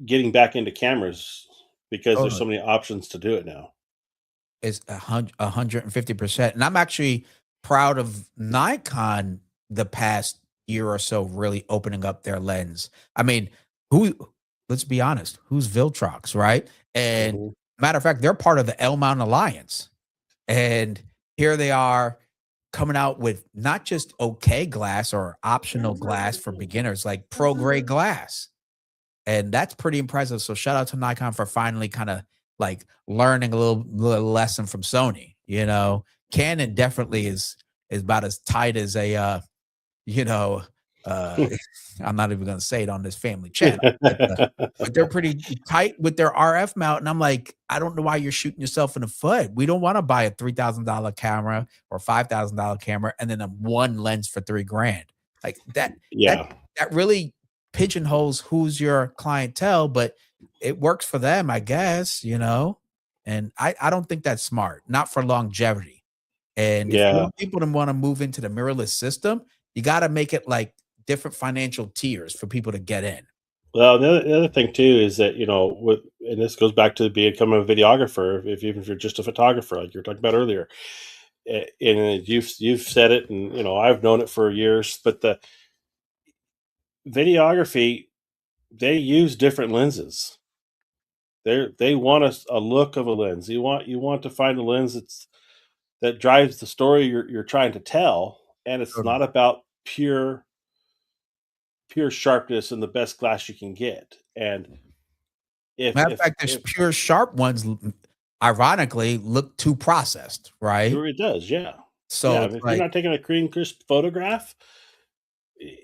getting back into cameras because there's totally. so many options to do it now. Is 150%. And I'm actually proud of Nikon the past year or so really opening up their lens. I mean, who let's be honest, who's Viltrox, right? And Hmm. matter of fact, they're part of the L Mount Alliance. And here they are coming out with not just okay glass or optional glass for beginners, like pro grade glass. And that's pretty impressive. So shout out to Nikon for finally kind of like learning a little lesson from Sony. Canon definitely is is about as tight as a you know, I'm not even gonna say it on this family channel, but they're pretty tight with their RF mount, and I'm like, I don't know why you're shooting yourself in the foot. We don't want to buy a $3,000 camera or $5,000 camera and then a one lens for $3,000. Like that Yeah. that really pigeonholes who's your clientele, but it works for them, I guess, And I don't think that's smart, not for longevity. And if you Yeah. want people to want to move into the mirrorless system, you got to make it like different financial tiers for people to get in. Well, the other thing too is that, and this goes back to becoming a videographer. If even if you're just a photographer, like you were talking about earlier, and you've said it, and I've known it for years. But the videography, they use different lenses. They want a look of a lens. You want to find a lens that drives the story you're trying to tell, and it's Totally. not about pure sharpness and the best glass you can get. And Matter of fact, there's if pure sharp ones, ironically, look too processed, right? sure it does, yeah. So Yeah, it's if you're like, not taking a clean, crisp photograph,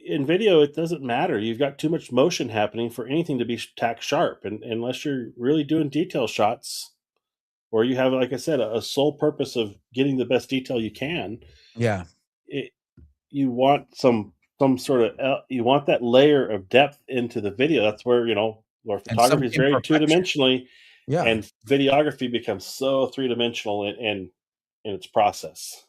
in video, it doesn't matter. You've got too much motion happening for anything to be tack sharp, and unless you're really doing detail shots, or you have, like I said, a sole purpose of getting the best detail you can, yeah, it, you want some sort of you want that layer of depth into the video. That's where and some photography is very two imperfection. dimensionally, Yeah, and videography becomes so three dimensional in its process.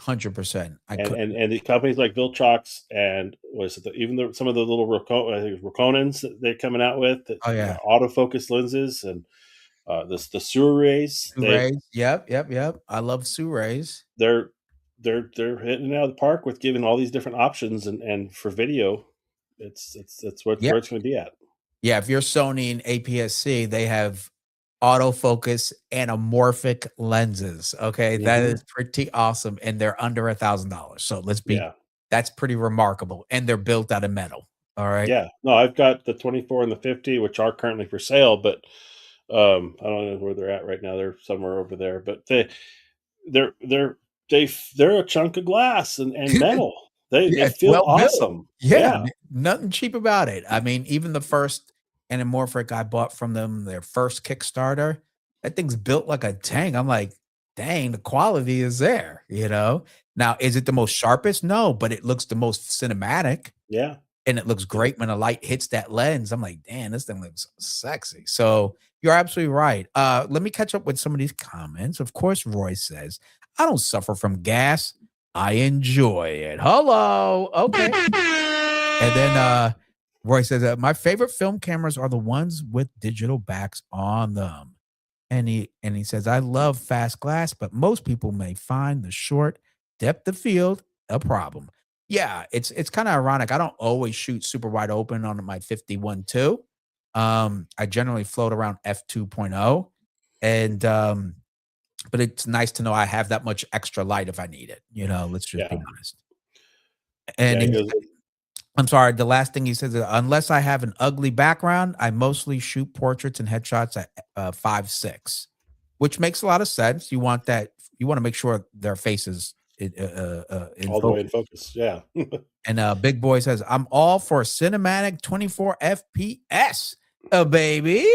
100%. I And couldn't. the companies like Viltrox and was it some of the little I think it was Roconins that they're coming out with, that Oh yeah, autofocus lenses, and the sewer rays, Sue. Yep, yep, yep. I love Sue. they're they're hitting it out of the park with giving all these different options, and for video, it's where Yep. it's going to be at. Yeah, if you're Sony and APS-C, they have autofocus anamorphic lenses. Okay, that Hmm. is pretty awesome, and they're under $1,000. So Yeah, that's pretty remarkable, and they're built out of metal. All right. yeah. No, I've got the 24 and the 50, which are currently for sale, but I don't know where they're at right now. They're somewhere over there, but they're they're they're a chunk of glass and metal. They Yeah, it's feel well built. awesome. Yeah, Yeah. nothing cheap about it. I mean, even the first anamorphic I bought from them, their first Kickstarter, that thing's built like a tank. I'm like, dang, the quality is there. Now, is it the most sharpest? No, but it looks the most cinematic Yeah. and it looks Yeah. great when the light hits that lens. I'm like, damn, this thing looks sexy. So you're absolutely right. Let me catch up with some of these comments. Of course, Roy says, I don't suffer from gas. I enjoy it. Hello. Okay. And then Roy says that my favorite film cameras are the ones with digital backs on them. And he says, I love fast glass, but most people may find the short depth of field a problem. Yeah, it's kind of ironic. I don't always shoot super wide open on my 51.2. I generally float around f2.0. And but it's nice to know I have that much extra light if I need it. Let's just be Yeah. honest. Yeah. And It he goes, I'm sorry, the last thing he says is, unless I have an ugly background, I mostly shoot portraits and headshots at 5.6, which makes a lot of sense. You want to make sure their face is in all the way in focus. focus. Yeah. And Big Boy says, I'm all for cinematic 24 FPS, baby.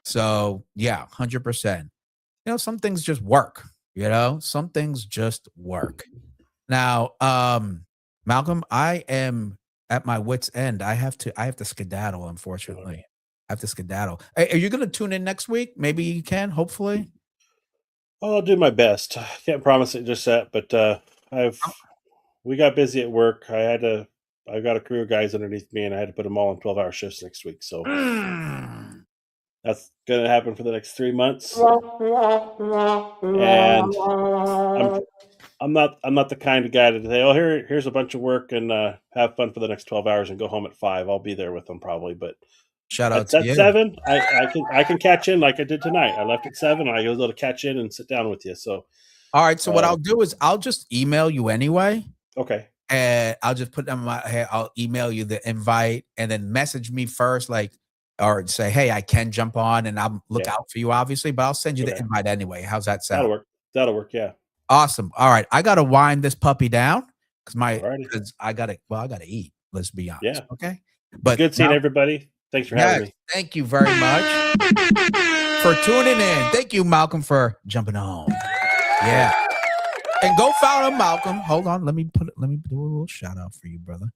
So yeah, 100%. Some things just work, some things just work. Now, Malcolm, I am at my wit's end. I have to skedaddle, unfortunately. Okay. I have to skedaddle. Hey, are you gonna tune in next week? Maybe you can, hopefully. I'll do my best. I can't promise it just yet, but I've we got busy at work. I've got a crew of guys underneath me, and I had to put them all in 12-hour shifts next week. So Mm. that's going to happen for the next 3 months. And I'm not the kind of guy to say, oh, here's a bunch of work, and have fun for the next 12 hours and go home at 5. I'll be there with them probably, but Shout out at to you. 7, I can catch in like I did tonight. I left at 7. I was able to catch in and sit down with you. So All right, so what I'll do is I'll just email you anyway, okay, and I'll just put them in my head. I'll email you the invite, and then message me first, or say, hey, I can jump on, and I'll look yeah, out for you, obviously, but I'll send you the okay, invite anyway. How's that that'll sound? work. That'll work. Yeah, Awesome. All right. I got to wind this puppy down Alrighty. because I got to eat. Let's be honest. Yeah. Okay. But But good seeing now, everybody. Thanks for having yes, me. thank you very much for tuning in. Thank you, Malcolm, for jumping on. Yeah. And go follow Malcolm. Hold on. Let me do a little shout out for you, brother.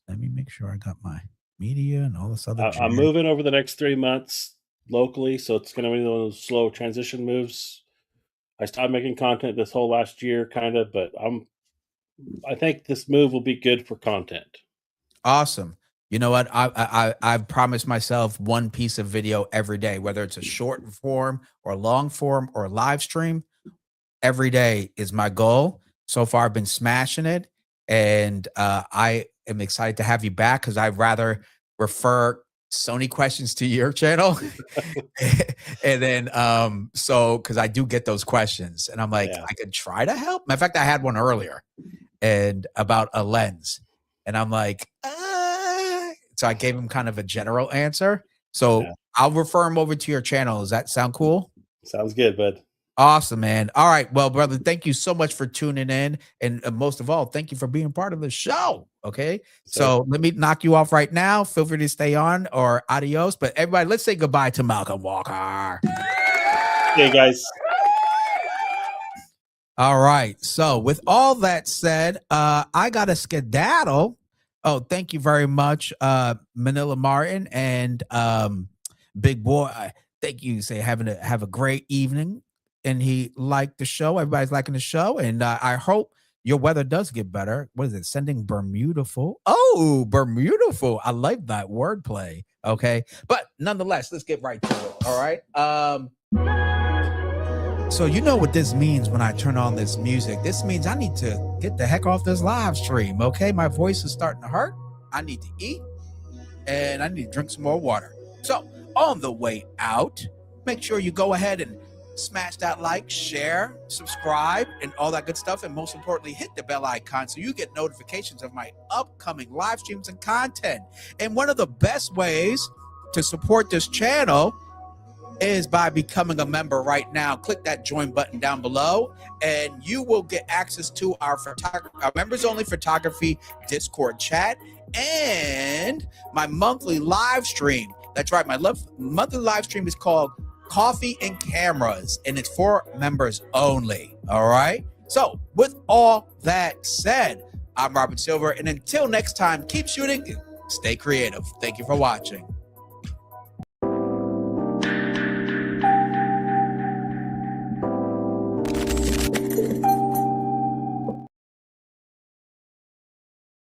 Let me make sure I got my media and all this other I'm moving over the next 3 months locally, so it's going to be one of those slow transition moves. I started making content this whole last year, kind of, but I think this move will be good for content. Awesome. You know what? I've promised myself one piece of video every day, whether it's a short form or long form or live stream. Every day is my goal. So far, I've been smashing it, and I am excited to have you back because I'd rather refer Sony questions to your channel, and then so because I do get those questions, and I'm like, Yeah. I could try to help. Matter of fact, I had one earlier, and about a lens, and I'm like, so I gave him kind of a general answer. So Yeah. I'll refer him over to your channel. Does that sound cool? Sounds good, bud. Awesome, man. All right. Well, brother, thank you so much for tuning in. And most of all, thank you for being part of the show. Okay. So let me knock you off right now. Feel free to stay on or adios. But everybody, let's say goodbye to Malcolm Walker. Hey, guys. All right. So with all that said, I got a skedaddle. Oh, thank you very much, Manila Martin and Big Boy. Thank you. Say have a great evening. And he liked the show. Everybody's liking the show. And I hope your weather does get better. What is it? Sending Bermudaful. Oh, Bermudaful. I like that wordplay. Okay. But nonetheless, let's get right to it. All right. So you know what this means when I turn on this music. This means I need to get the heck off this live stream. Okay. My voice is starting to hurt. I need to eat. And I need to drink some more water. So on the way out, make sure you go ahead and smash that like, share, subscribe, and all that good stuff. And most importantly, hit the bell icon so you get notifications of my upcoming live streams and content. And one of the best ways to support this channel is by becoming a member right now. Click that join button down below and you will get access to our members only photography Discord chat and my monthly live stream. That's right. My monthly live stream is called Coffee and Cameras, and it's for members only. All right. So with all that said, I'm Robert Silver. And until next time, keep shooting. Stay creative. Thank you for watching.